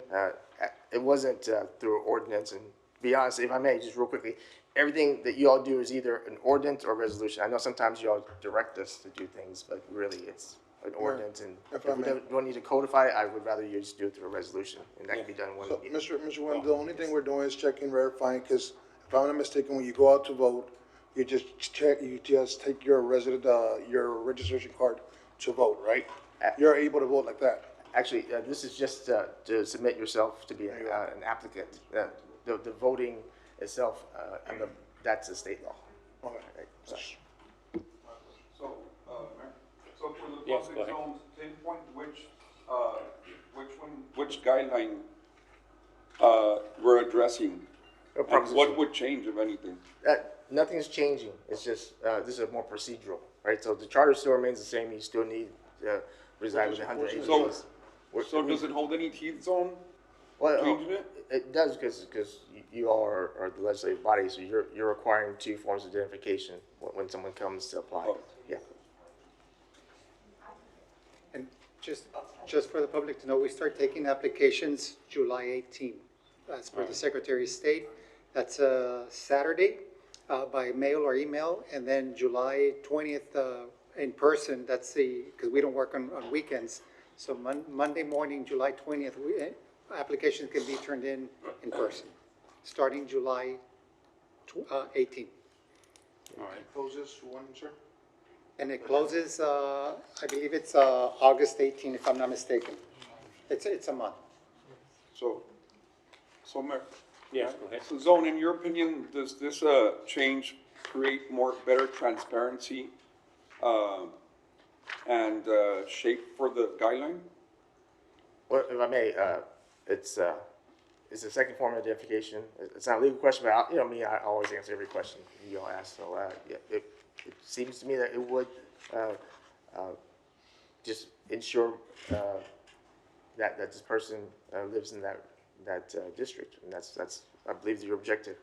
P: It wasn't through ordinance. And to be honest, if I may, just real quickly, everything that you all do is either an ordinance or resolution. I know sometimes you all direct us to do things, but really it's an ordinance, and
G: if
P: if
G: I
P: we
G: may.
P: don't need to codify it, I would rather you just do it through a resolution, and that can be done in one
G: So,
P: meeting.
G: Mr. Nguyen, the only thing we're doing is checking, verifying, because if I'm not mistaken, when you go out to vote, you just take your your registration card to vote, right? You're able to vote like that.
P: Actually, this is just to submit yourself to be an applicant. The voting itself, that's a state law.
G: Okay.
P: Right, so.
H: So, Mayor, so for the
M: Yes,
H: public
M: go ahead.
H: zones, pinpoint which guideline, we're addressing? And
P: proposition.
H: what would change, if anything?
P: Nothing's changing. It's just, this is more procedural, right? So the charter still remains the same. You still need to reside within 180
H: So,
P: days.
H: so does it hold any teeth zone?
P: Well,
H: changing it?
P: It does because you all are the legislative body, so you're requiring two forms of identification when someone comes to apply.
H: Oh.
P: Yeah.
C: And just for the public to know, we start taking applications July 18th, as per the Secretary of State. That's a Saturday, by mail or email, and then July 20th, in person. That's because we don't work on weekends. So Monday morning, July 20th, applications can be turned in person, starting July 18th.
M: All right.
G: Closes when, sir?
C: And it closes, I believe it's August 18, if I'm not mistaken. It's a month.
H: So, Mayor.
M: Yes, go ahead.
H: So Zone, in your opinion, does this, change create better transparency, and, shape for the guideline?
P: Well, if I may, it's a second form of identification. It's not a legal question, but I always answer every question you all ask. So, yeah, it seems to me that it would just ensure that this person lives in that district, and that's I believe your objective.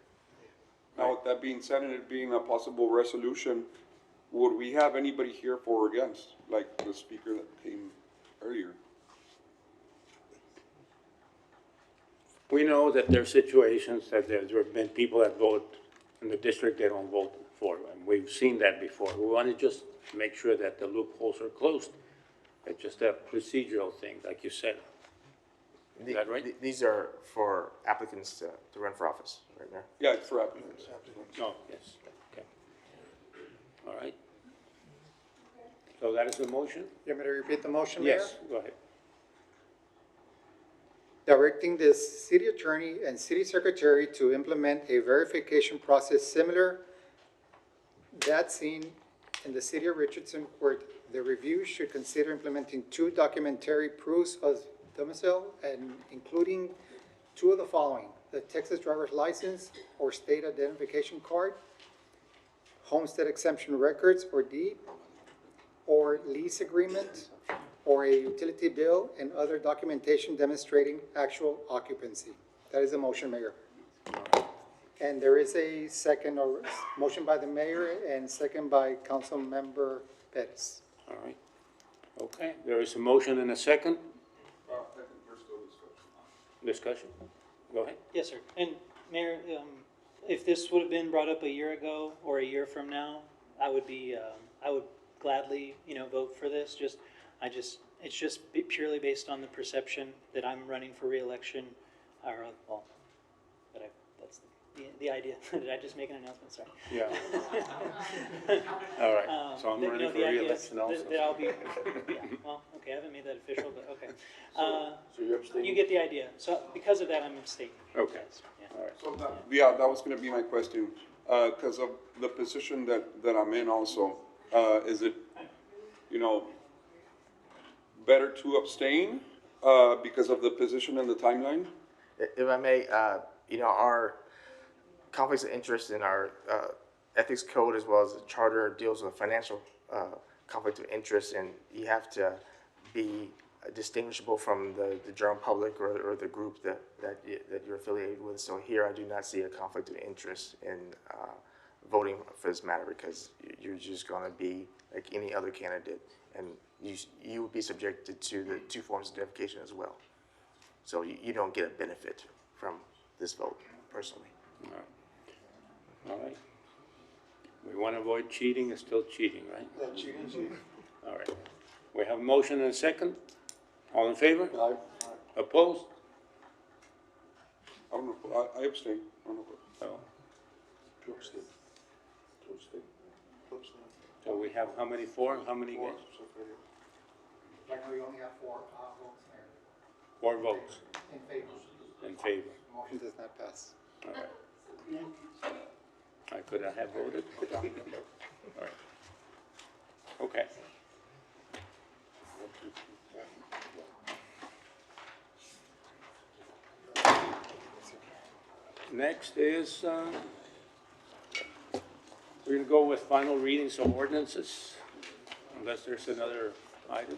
H: Now, with that being said, and it being a possible resolution, would we have anybody here for or against, like the speaker that came earlier?
A: We know that there are situations that there have been people that vote in the district they don't vote for, and we've seen that before. We want to just make sure that the loopholes are closed. It's just a procedural thing, like you said. Is that right?
P: These are for applicants to run for office, right, Mayor?
H: Yeah, it's for applicants.
A: No, yes, okay. All right. So that is the motion?
C: You want me to repeat the motion, Mayor?
A: Yes, go ahead.
C: Directing the city attorney and city secretary to implement a verification process similar that seen in the city of Richardson, where the review should consider implementing two documentary proofs of domicile and including two of the following: the Texas driver's license or state identification card, homestead exemption records or deed, or lease agreement, or a utility bill and other documentation demonstrating actual occupancy. That is the motion, Mayor. And there is a second, or motion by the mayor and second by Councilmember Pettis.
A: All right. Okay, there is a motion and a second. Discussion. Go ahead.
B: Yes, sir. And Mayor, if this would have been brought up a year ago or a year from now, I would gladly, vote for this. It's just purely based on the perception that I'm running for reelection, that's the idea. Did I just make an announcement? Sorry.
A: Yeah. All right, so I'm running for
B: the idea is
A: reelection also.
B: that I'll be, yeah, well, okay, I haven't made that official, but okay.
J: So you're abstaining?
B: You get the idea. So because of that, I'm abstaining.
A: Okay,
B: Yeah.
A: all right.
H: So that was gonna be my question, because of the position that I'm in also. Is it, better to abstain, because of the position and the timeline?
P: If I may, our conflicts of interest in our ethics code as well as the charter deals with financial conflict of interest, and you have to be distinguishable from the general public or the group that you're affiliated with. So here I do not see a conflict of interest in voting for this matter, because you're just going to be like any other candidate, and you would be subjected to the two forms of identification as well. So you don't get a benefit from this vote personally.
A: All right. All right. We want to avoid cheating, it's still cheating, right?
G: Cheating.
A: All right. We have a motion and a second. All in favor?
E: Aye.
A: Opposed?
H: I don't know, I abstain. I don't know.
A: So,
E: Two abstain. Two abstain. Two abstain.
A: so we have how many for, how many against?
C: Right now, we only have four votes, Mayor,
A: 4 votes
C: in favor.
A: in favor.
C: Motion does not pass.
A: All right. I could have voted. All right. Okay. Next is, we're gonna go with final readings of ordinances, unless there's another item.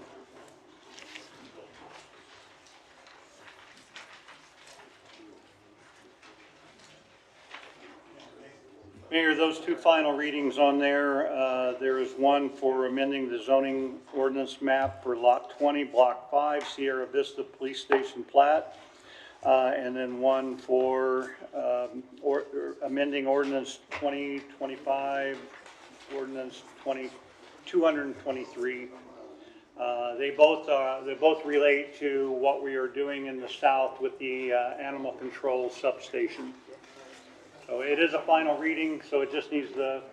O: Mayor, those two final readings on there, there is one for amending the zoning ordinance map for Lot 20, Block 5, Sierra Vista Police Station plat. And then one for amending ordinance 2025, ordinance 223. They both relate to what we are doing in the south with the animal control substation. So it is a final reading, so it just needs the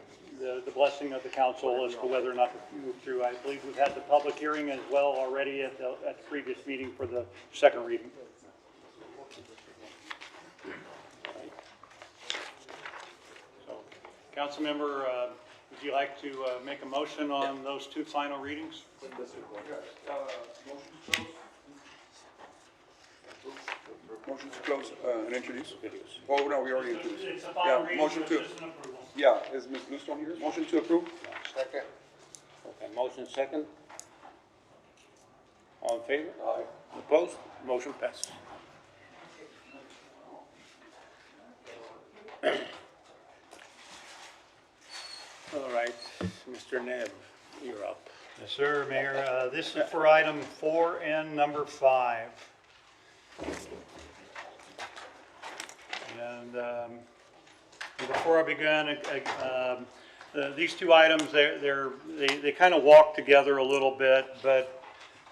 O: blessing of the council as to whether or not to move through. I believe we've had the public hearing as well already at the previous meeting for the second reading. So, Councilmember, would you like to make a motion on those two final readings?
H: Motion to close and introduce. Oh, no, we already introduced.
O: It's a final
H: Yeah,
O: reading,
H: motion
O: so
H: to,
O: it's just an approval.
H: yeah, is Ms. Newstone here? Motion to approve?
E: Second.
A: Okay, motion second. All in favor? Aye. Opposed? Motion passes. All right, Mr. Neb, you're up.
O: Yes, sir, Mayor. This is for item 4 and number 5. And before I begin, these two items, they kind of walk together a little bit, but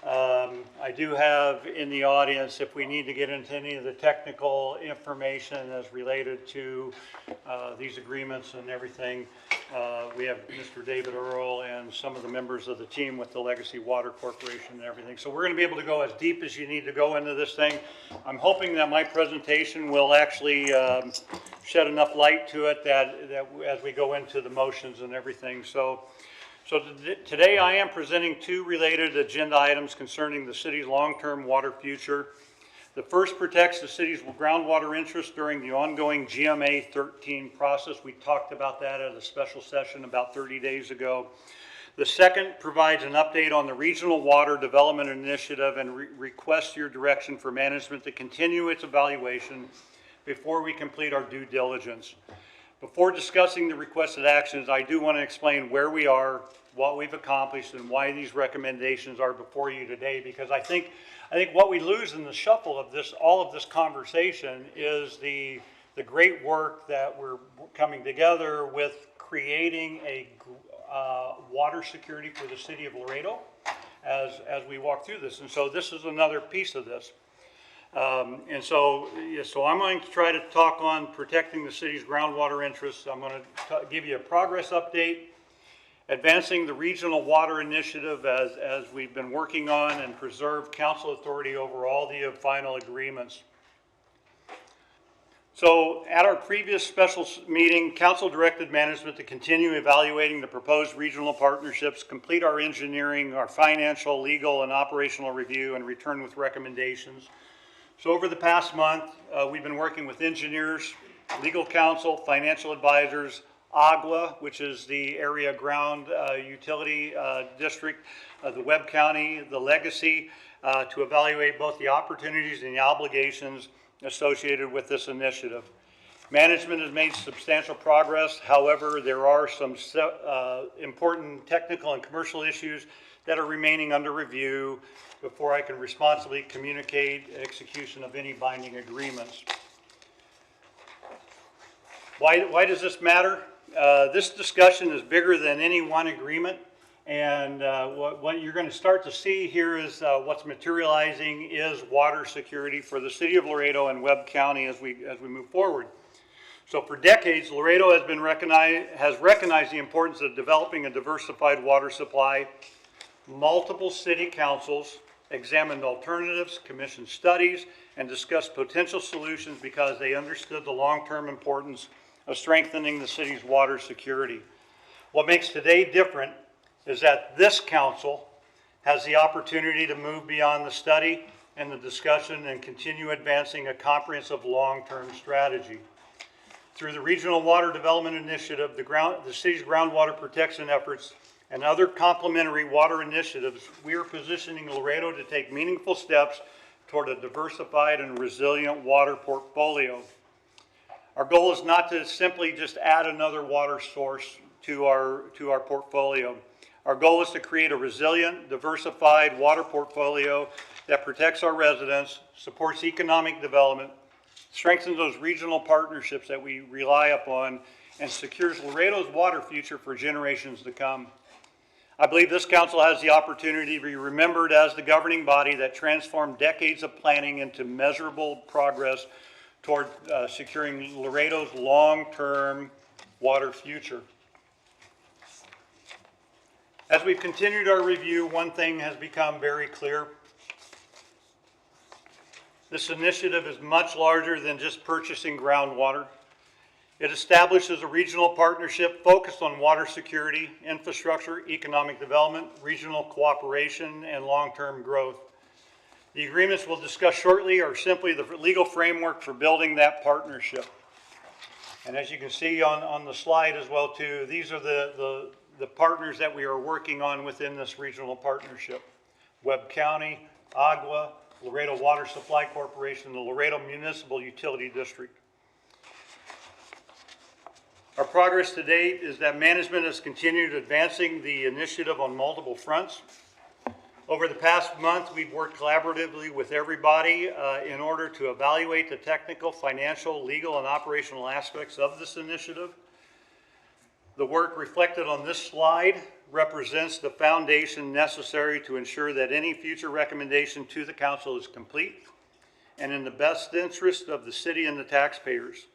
O: I do have in the audience, if we need to get into any of the technical information as related to these agreements and everything, we have Mr. David Earl and some of the members of the team with the Legacy Water Corporation and everything. So we're going to be able to go as deep as you need to go into this thing. I'm hoping that my presentation will actually shed enough light to it that as we go into the motions and everything. So today I am presenting two related agenda items concerning the city's long-term water future. The first protects the city's groundwater interests during the ongoing GMA 13 process. We talked about that at a special session about 30 days ago. The second provides an update on the Regional Water Development Initiative and requests your direction for management to continue its evaluation before we complete our due diligence. Before discussing the requested actions, I do want to explain where we are, what we've accomplished, and why these recommendations are before you today, because I think what we lose in the shuffle of all of this conversation is the great work that we're coming together with creating a water security for the city of Laredo as we walk through this. And so this is another piece of this. So I'm going to try to talk on protecting the city's groundwater interests. I'm going to give you a progress update, advancing the Regional Water Initiative as we've been working on, and preserve council authority over all the final agreements. So at our previous special meeting, council directed management to continue evaluating the proposed regional partnerships, complete our engineering, our financial, legal, and operational review, and return with recommendations. So over the past month, we've been working with engineers, legal counsel, financial advisors, AGWA, which is the area ground utility district, the Webb County, the Legacy, to evaluate both the opportunities and the obligations associated with this initiative. Management has made substantial progress. However, there are some important technical and commercial issues that are remaining under review before I can responsibly communicate execution of any binding agreements. Why does this matter? This discussion is bigger than any one agreement, And what you're going to start to see here is what's materializing is water security for the city of Laredo and Webb County as we move forward. So for decades, Laredo has recognized the importance of developing a diversified water supply. Multiple city councils examined alternatives, commissioned studies, and discussed potential solutions because they understood the long-term importance of strengthening the city's water security. What makes today different is that this council has the opportunity to move beyond the study and the discussion and continue advancing a comprehensive long-term strategy. Through the Regional Water Development Initiative, the city's groundwater protection efforts, and other complementary water initiatives, we are positioning Laredo to take meaningful steps toward a diversified and resilient water portfolio. Our goal is not to simply just add another water source to our portfolio. Our goal is to create a resilient, diversified water portfolio that protects our residents, supports economic development, strengthens those regional partnerships that we rely upon, and secures Laredo's water future for generations to come. I believe this council has the opportunity to be remembered as the governing body that transformed decades of planning into measurable progress toward securing Laredo's long-term water future. As we've continued our review, one thing has become very clear. This initiative is much larger than just purchasing groundwater. It establishes a regional partnership focused on water security, infrastructure, economic development, regional cooperation, and long-term growth. The agreements we'll discuss shortly are simply the legal framework for building that partnership. And as you can see on the slide as well too, these are the partners that we are working on within this regional partnership. Webb County, Agua, Laredo Water Supply Corporation, the Laredo Municipal Utility District. Our progress to date is that management has continued advancing the initiative on multiple fronts. Over the past month, we've worked collaboratively with everybody in order to evaluate the technical, financial, legal, and operational aspects of this initiative. The work reflected on this slide represents the foundation necessary to ensure that any future recommendation to the council is complete and in the best interest of the city and the taxpayers.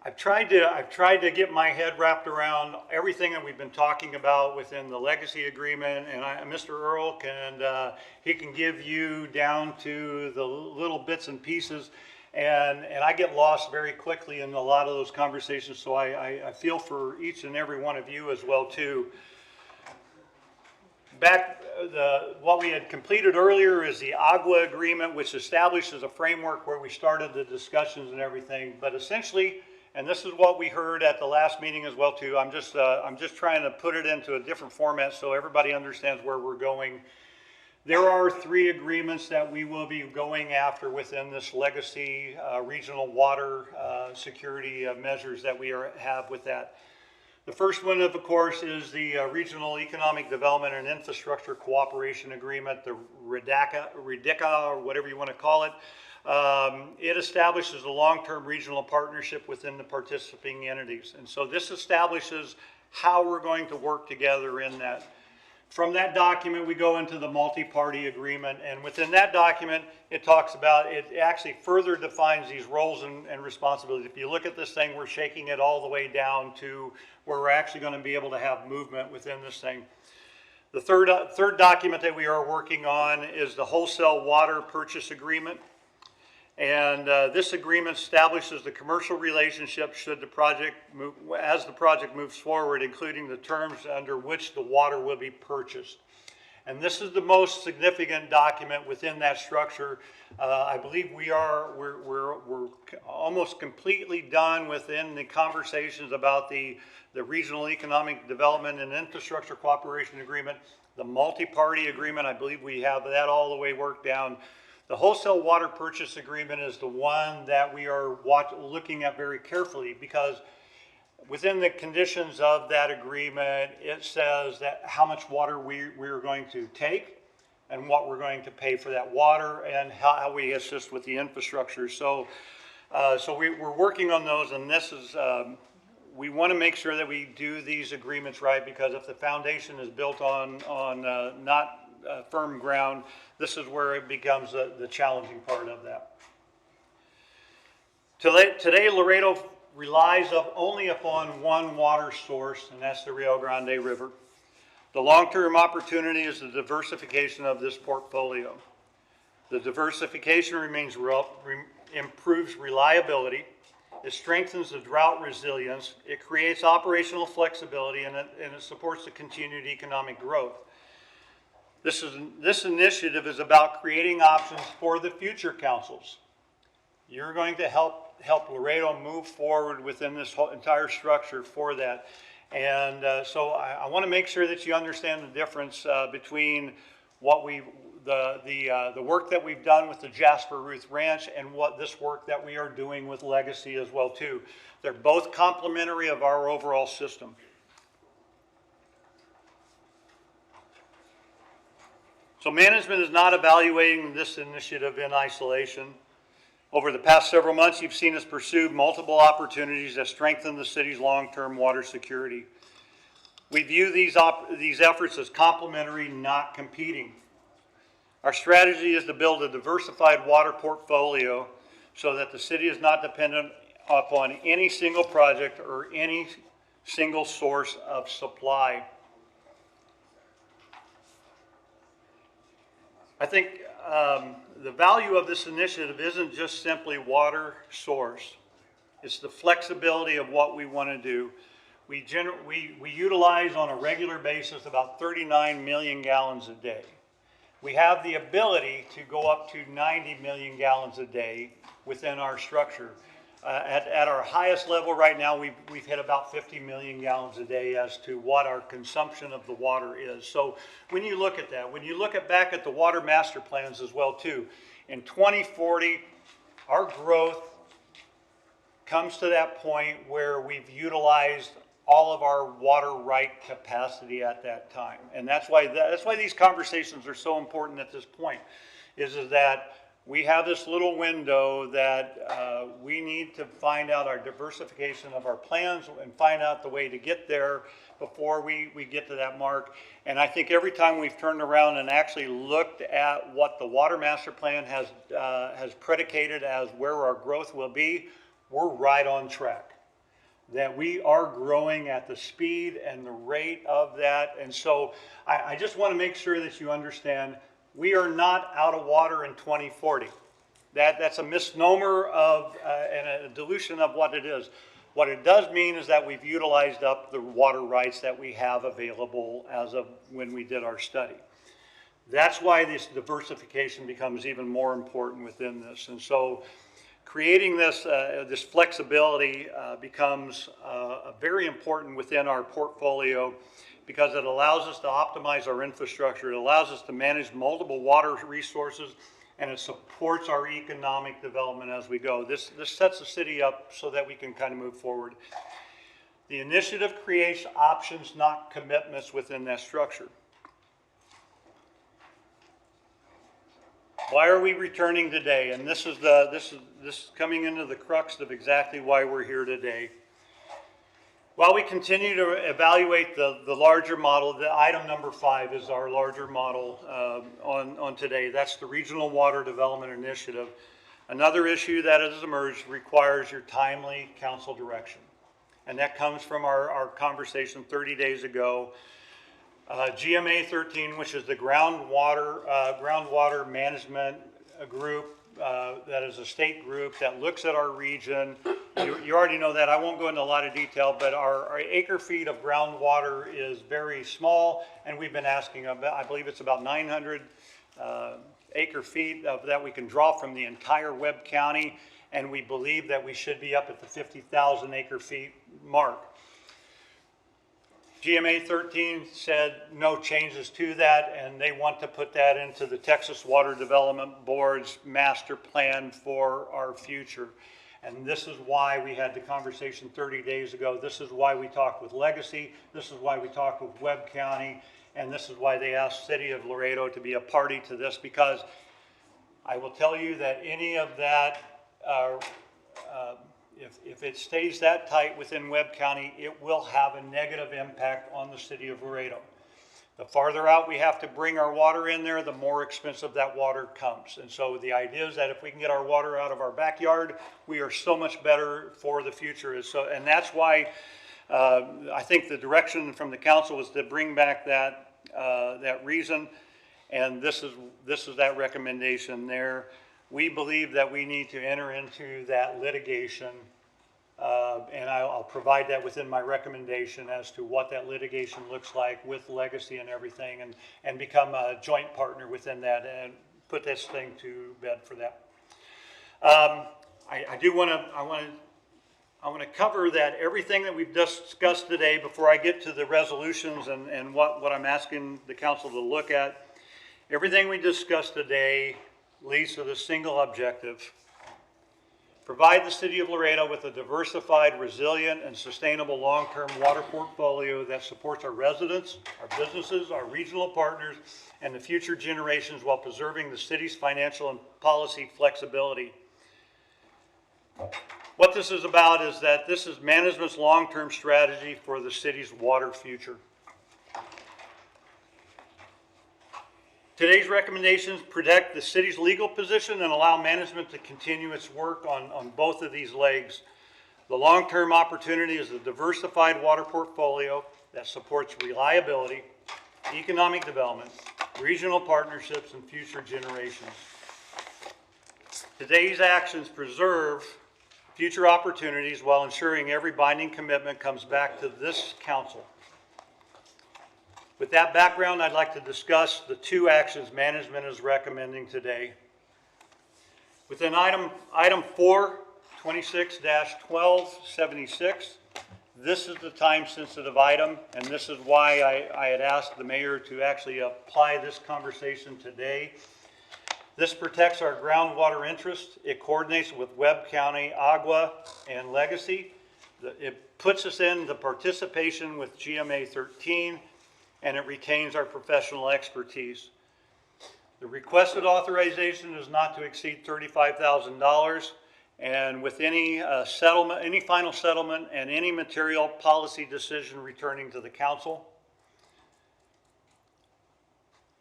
O: I've tried to get my head wrapped around everything that we've been talking about within the legacy agreement, and Mr. Earl he can give you down to the little bits and pieces, and I get lost very quickly in a lot of those conversations. So I feel for each and every one of you as well too. What we had completed earlier is the Agua agreement, which establishes a framework where we started the discussions and everything. But essentially, and this is what we heard at the last meeting as well too, I'm just trying to put it into a different format so everybody understands where we're going. There are 3 agreements that we will be going after within this legacy regional water security measures that we have with that. The first one, of course, is the Regional Economic Development and Infrastructure Cooperation Agreement, the REDICA, or whatever you want to call it. It establishes a long-term regional partnership within the participating entities. And so this establishes how we're going to work together in that. From that document, we go into the multi-party agreement, and within that document, it actually further defines these roles and responsibilities. If you look at this thing, we're shaking it all the way down to where we're actually going to be able to have movement within this thing. The third document that we are working on is the Wholesale Water Purchase Agreement. And this agreement establishes the commercial relationship should the project as the project moves forward, including the terms under which the water will be purchased. And this is the most significant document within that structure. I believe we're almost completely done within the conversations about the Regional Economic Development and Infrastructure Cooperation Agreement, the multi-party agreement. I believe we have that all the way worked down. The Wholesale Water Purchase Agreement is the one that we are looking at very carefully, because within the conditions of that agreement, it says that how much water we're going to take and what we're going to pay for that water and how we assist with the infrastructure. So we're working on those, and this is we want to make sure that we do these agreements right, because if the foundation is built on not firm ground, this is where it becomes the challenging part of that. Today, Laredo relies only upon one water source, and that's the Rio Grande River. The long-term opportunity is the diversification of this portfolio. The diversification improves reliability, it strengthens the drought resilience, it creates operational flexibility, and it supports the continued economic growth. This initiative is about creating options for the future councils. You're going to help Laredo move forward within this whole entire structure for that. And so I want to make sure that you understand the difference between what the work that we've done with the Jasper Ruth Ranch and what this work that we are doing with Legacy as well too. They're both complementary of our overall system. So management is not evaluating this initiative in isolation. Over the past several months, you've seen us pursue multiple opportunities that strengthen the city's long-term water security. We view these efforts as complementary, not competing. Our strategy is to build a diversified water portfolio so that the city is not dependent upon any single project or any single source of supply. I think the value of this initiative isn't just simply water source. It's the flexibility of what we want to do. We utilize on a regular basis about 39 million gallons a day. We have the ability to go up to 90 million gallons a day within our structure. At our highest level right now, we've hit about 50 million gallons a day as to what our consumption of the water is. So when you look at that, when you look back at the water master plans as well too, in 2040, our growth comes to that point where we've utilized all of our water right capacity at that time. And that's why these conversations are so important at this point, is that we have this little window that we need to find out our diversification of our plans and find out the way to get there before we get to that mark. And I think every time we've turned around and actually looked at what the Water Master Plan has predicated as where our growth will be, we're right on track. That we are growing at the speed and the rate of that. And so I just want to make sure that you understand we are not out of water in 2040. That's a misnomer and a dilution of what it is. What it does mean is that we've utilized up the water rights that we have available as of when we did our study. That's why this diversification becomes even more important within this. And so creating this flexibility becomes very important within our portfolio, because it allows us to optimize our infrastructure. It allows us to manage multiple water resources, and it supports our economic development as we go. This sets the city up so that we can kind of move forward. The initiative creates options, not commitments within that structure. Why are we returning today? And this is coming into the crux of exactly why we're here today. While we continue to evaluate the larger model, the item number 5 is our larger model on today. That's the Regional Water Development Initiative. Another issue that has emerged requires your timely council direction. And that comes from our conversation 30 days ago. GMA 13, which is the groundwater management group, that is a state group that looks at our region. You already know that. I won't go into a lot of detail, but our acre feet of groundwater is very small, and we've been asking about, I believe it's about 900 acre feet of that we can draw from the entire Webb County, and we believe that we should be up at the 50,000 acre feet mark. GMA 13 said no changes to that, and they want to put that into the Texas Water Development Board's master plan for our future. And this is why we had the conversation 30 days ago. This is why we talked with Legacy. This is why we talked with Webb County. And this is why they asked City of Laredo to be a party to this, because I will tell you that any of that if it stays that tight within Webb County, it will have a negative impact on the city of Laredo. The farther out we have to bring our water in there, the more expensive that water comes. And so the idea is that if we can get our water out of our backyard, we are so much better for the future. And that's why I think the direction from the council was to bring back that reason. And this is that recommendation there. We believe that we need to enter into that litigation, and I'll provide that within my recommendation as to what that litigation looks like with Legacy and everything, and become a joint partner within that and put this thing to bed for that. I want to cover that everything that we've discussed today before I get to the resolutions and what I'm asking the council to look at. Everything we discussed today leads to the single objective: provide the city of Laredo with a diversified, resilient, and sustainable long-term water portfolio that supports our residents, our businesses, our regional partners, and the future generations while preserving the city's financial and policy flexibility. What this is about is that this is management's long-term strategy for the city's water future. Today's recommendations protect the city's legal position and allow management to continue its work on both of these legs. The long-term opportunity is a diversified water portfolio that supports reliability, economic development, regional partnerships, and future generations. Today's actions preserve future opportunities while ensuring every binding commitment comes back to this council. With that background, I'd like to discuss the two actions management is recommending today. Within item 4, 26-1276, this is the time-sensitive item, and this is why I had asked the mayor to actually apply this conversation today. This protects our groundwater interest. It coordinates with Webb County, Agua, and Legacy. It puts us in the participation with GMA 13, and it retains our professional expertise. The requested authorization is not to exceed $35,000, and with any settlement, any final settlement, and any material policy decision returning to the council.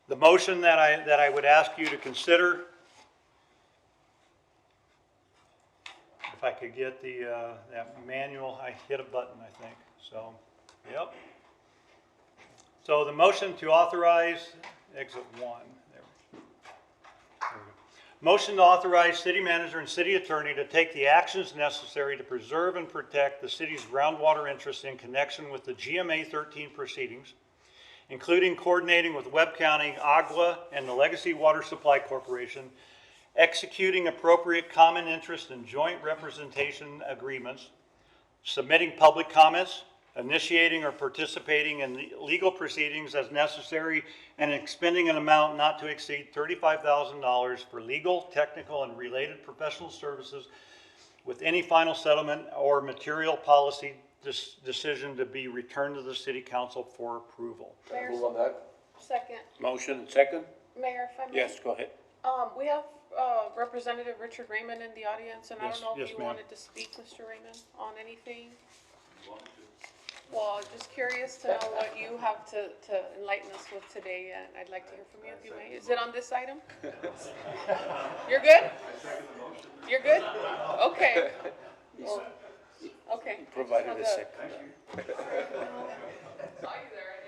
O: The motion that I would ask you to consider, if I could get that manual, I hit a button, I think. So, yep. So the motion to authorize, exit 1. There we go. Motion to authorize city manager and city attorney to take the actions necessary to preserve and protect the city's groundwater interests in connection with the GMA 13 proceedings, including coordinating with Webb County, Agua, and the Legacy Water Supply Corporation, executing appropriate common interest and joint representation agreements, submitting public comments, initiating or participating in legal proceedings as necessary, and expending an amount not to exceed $35,000 for legal, technical, and related professional services, with any final settlement or material policy decision to be returned to the city council for approval.
K: Mayor,
J: Move on that.
K: second.
A: Motion second?
K: Mayor, if I may.
A: Yes, go ahead.
K: We have Representative Richard Raymond in the audience, and I don't know
O: Yes,
K: if you
O: ma'am.
K: wanted to speak, Mr. Raymond, on anything. Well, just curious to know what you have to enlighten us with today, and I'd like to hear from you if you may. Is it on this item? You're good? You're good? Okay. Well, okay.
A: Provided a second.
K: Saw you there, I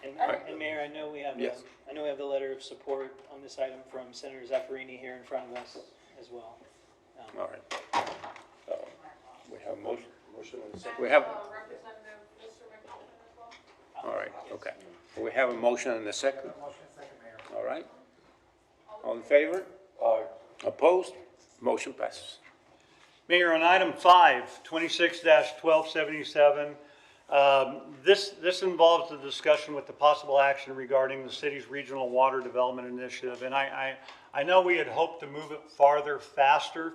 K: didn't know.
B: And Mayor, I know we have,
A: Yes.
B: I know we have the letter of support on this item from Senator Zaffarini here in front of us as well.
A: All right. We have motion.
J: And second.
A: We have,
K: Representative Mr. McDonald as well?
A: all right, okay. We have a motion and a second. All right. All in favor?
J: Aye.
A: Opposed? Motion passes.
O: Mayor, on item 5, 26-1277, this involves the discussion with the possible action regarding the city's regional water development initiative. And I know we had hoped to move it farther, faster.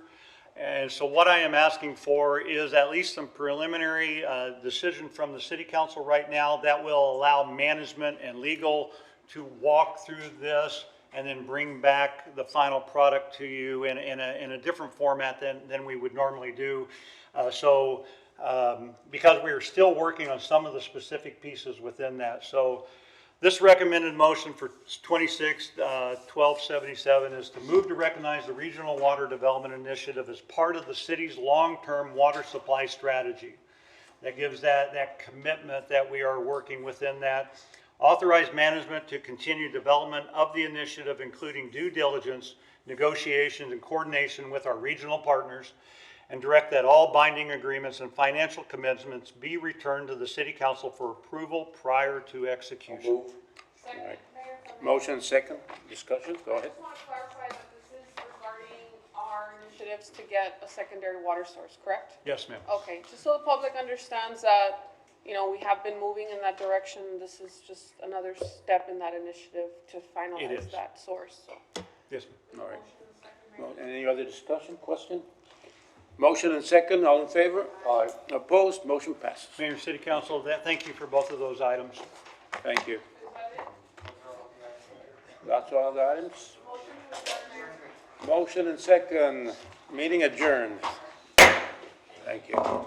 O: And so what I am asking for is at least some preliminary decision from the city council right now that will allow management and legal to walk through this and then bring back the final product to you in a different format than we would normally do. Because we are still working on some of the specific pieces within that. So this recommended motion for 26-1277 is to move to recognize the Regional Water Development Initiative as part of the city's long-term water supply strategy. That gives that commitment that we are working within that. Authorize management to continue development of the initiative, including due diligence, negotiations, and coordination with our regional partners, and direct that all binding agreements and financial commitments be returned to the city council for approval prior to execution.
K: Second,
A: Right.
K: Mayor, if I may.
A: Motion second, discussion, go ahead.
K: I just want to clarify that this is regarding our initiatives to get a secondary water source, correct?
O: Yes, ma'am.
K: Okay, just so the public understands that, you know, we have been moving in that direction. This is just another step in that initiative to
O: It
K: finalize
O: is.
K: that source, so.
O: Yes, ma'am.
A: All right. Well, any other discussion, question? Motion and second, all in favor? Aye. Opposed, motion passes.
O: Mayor and City Council, thank you for both of those items.
A: Thank you. That's all the items? Motion and second, meeting adjourned. Thank you.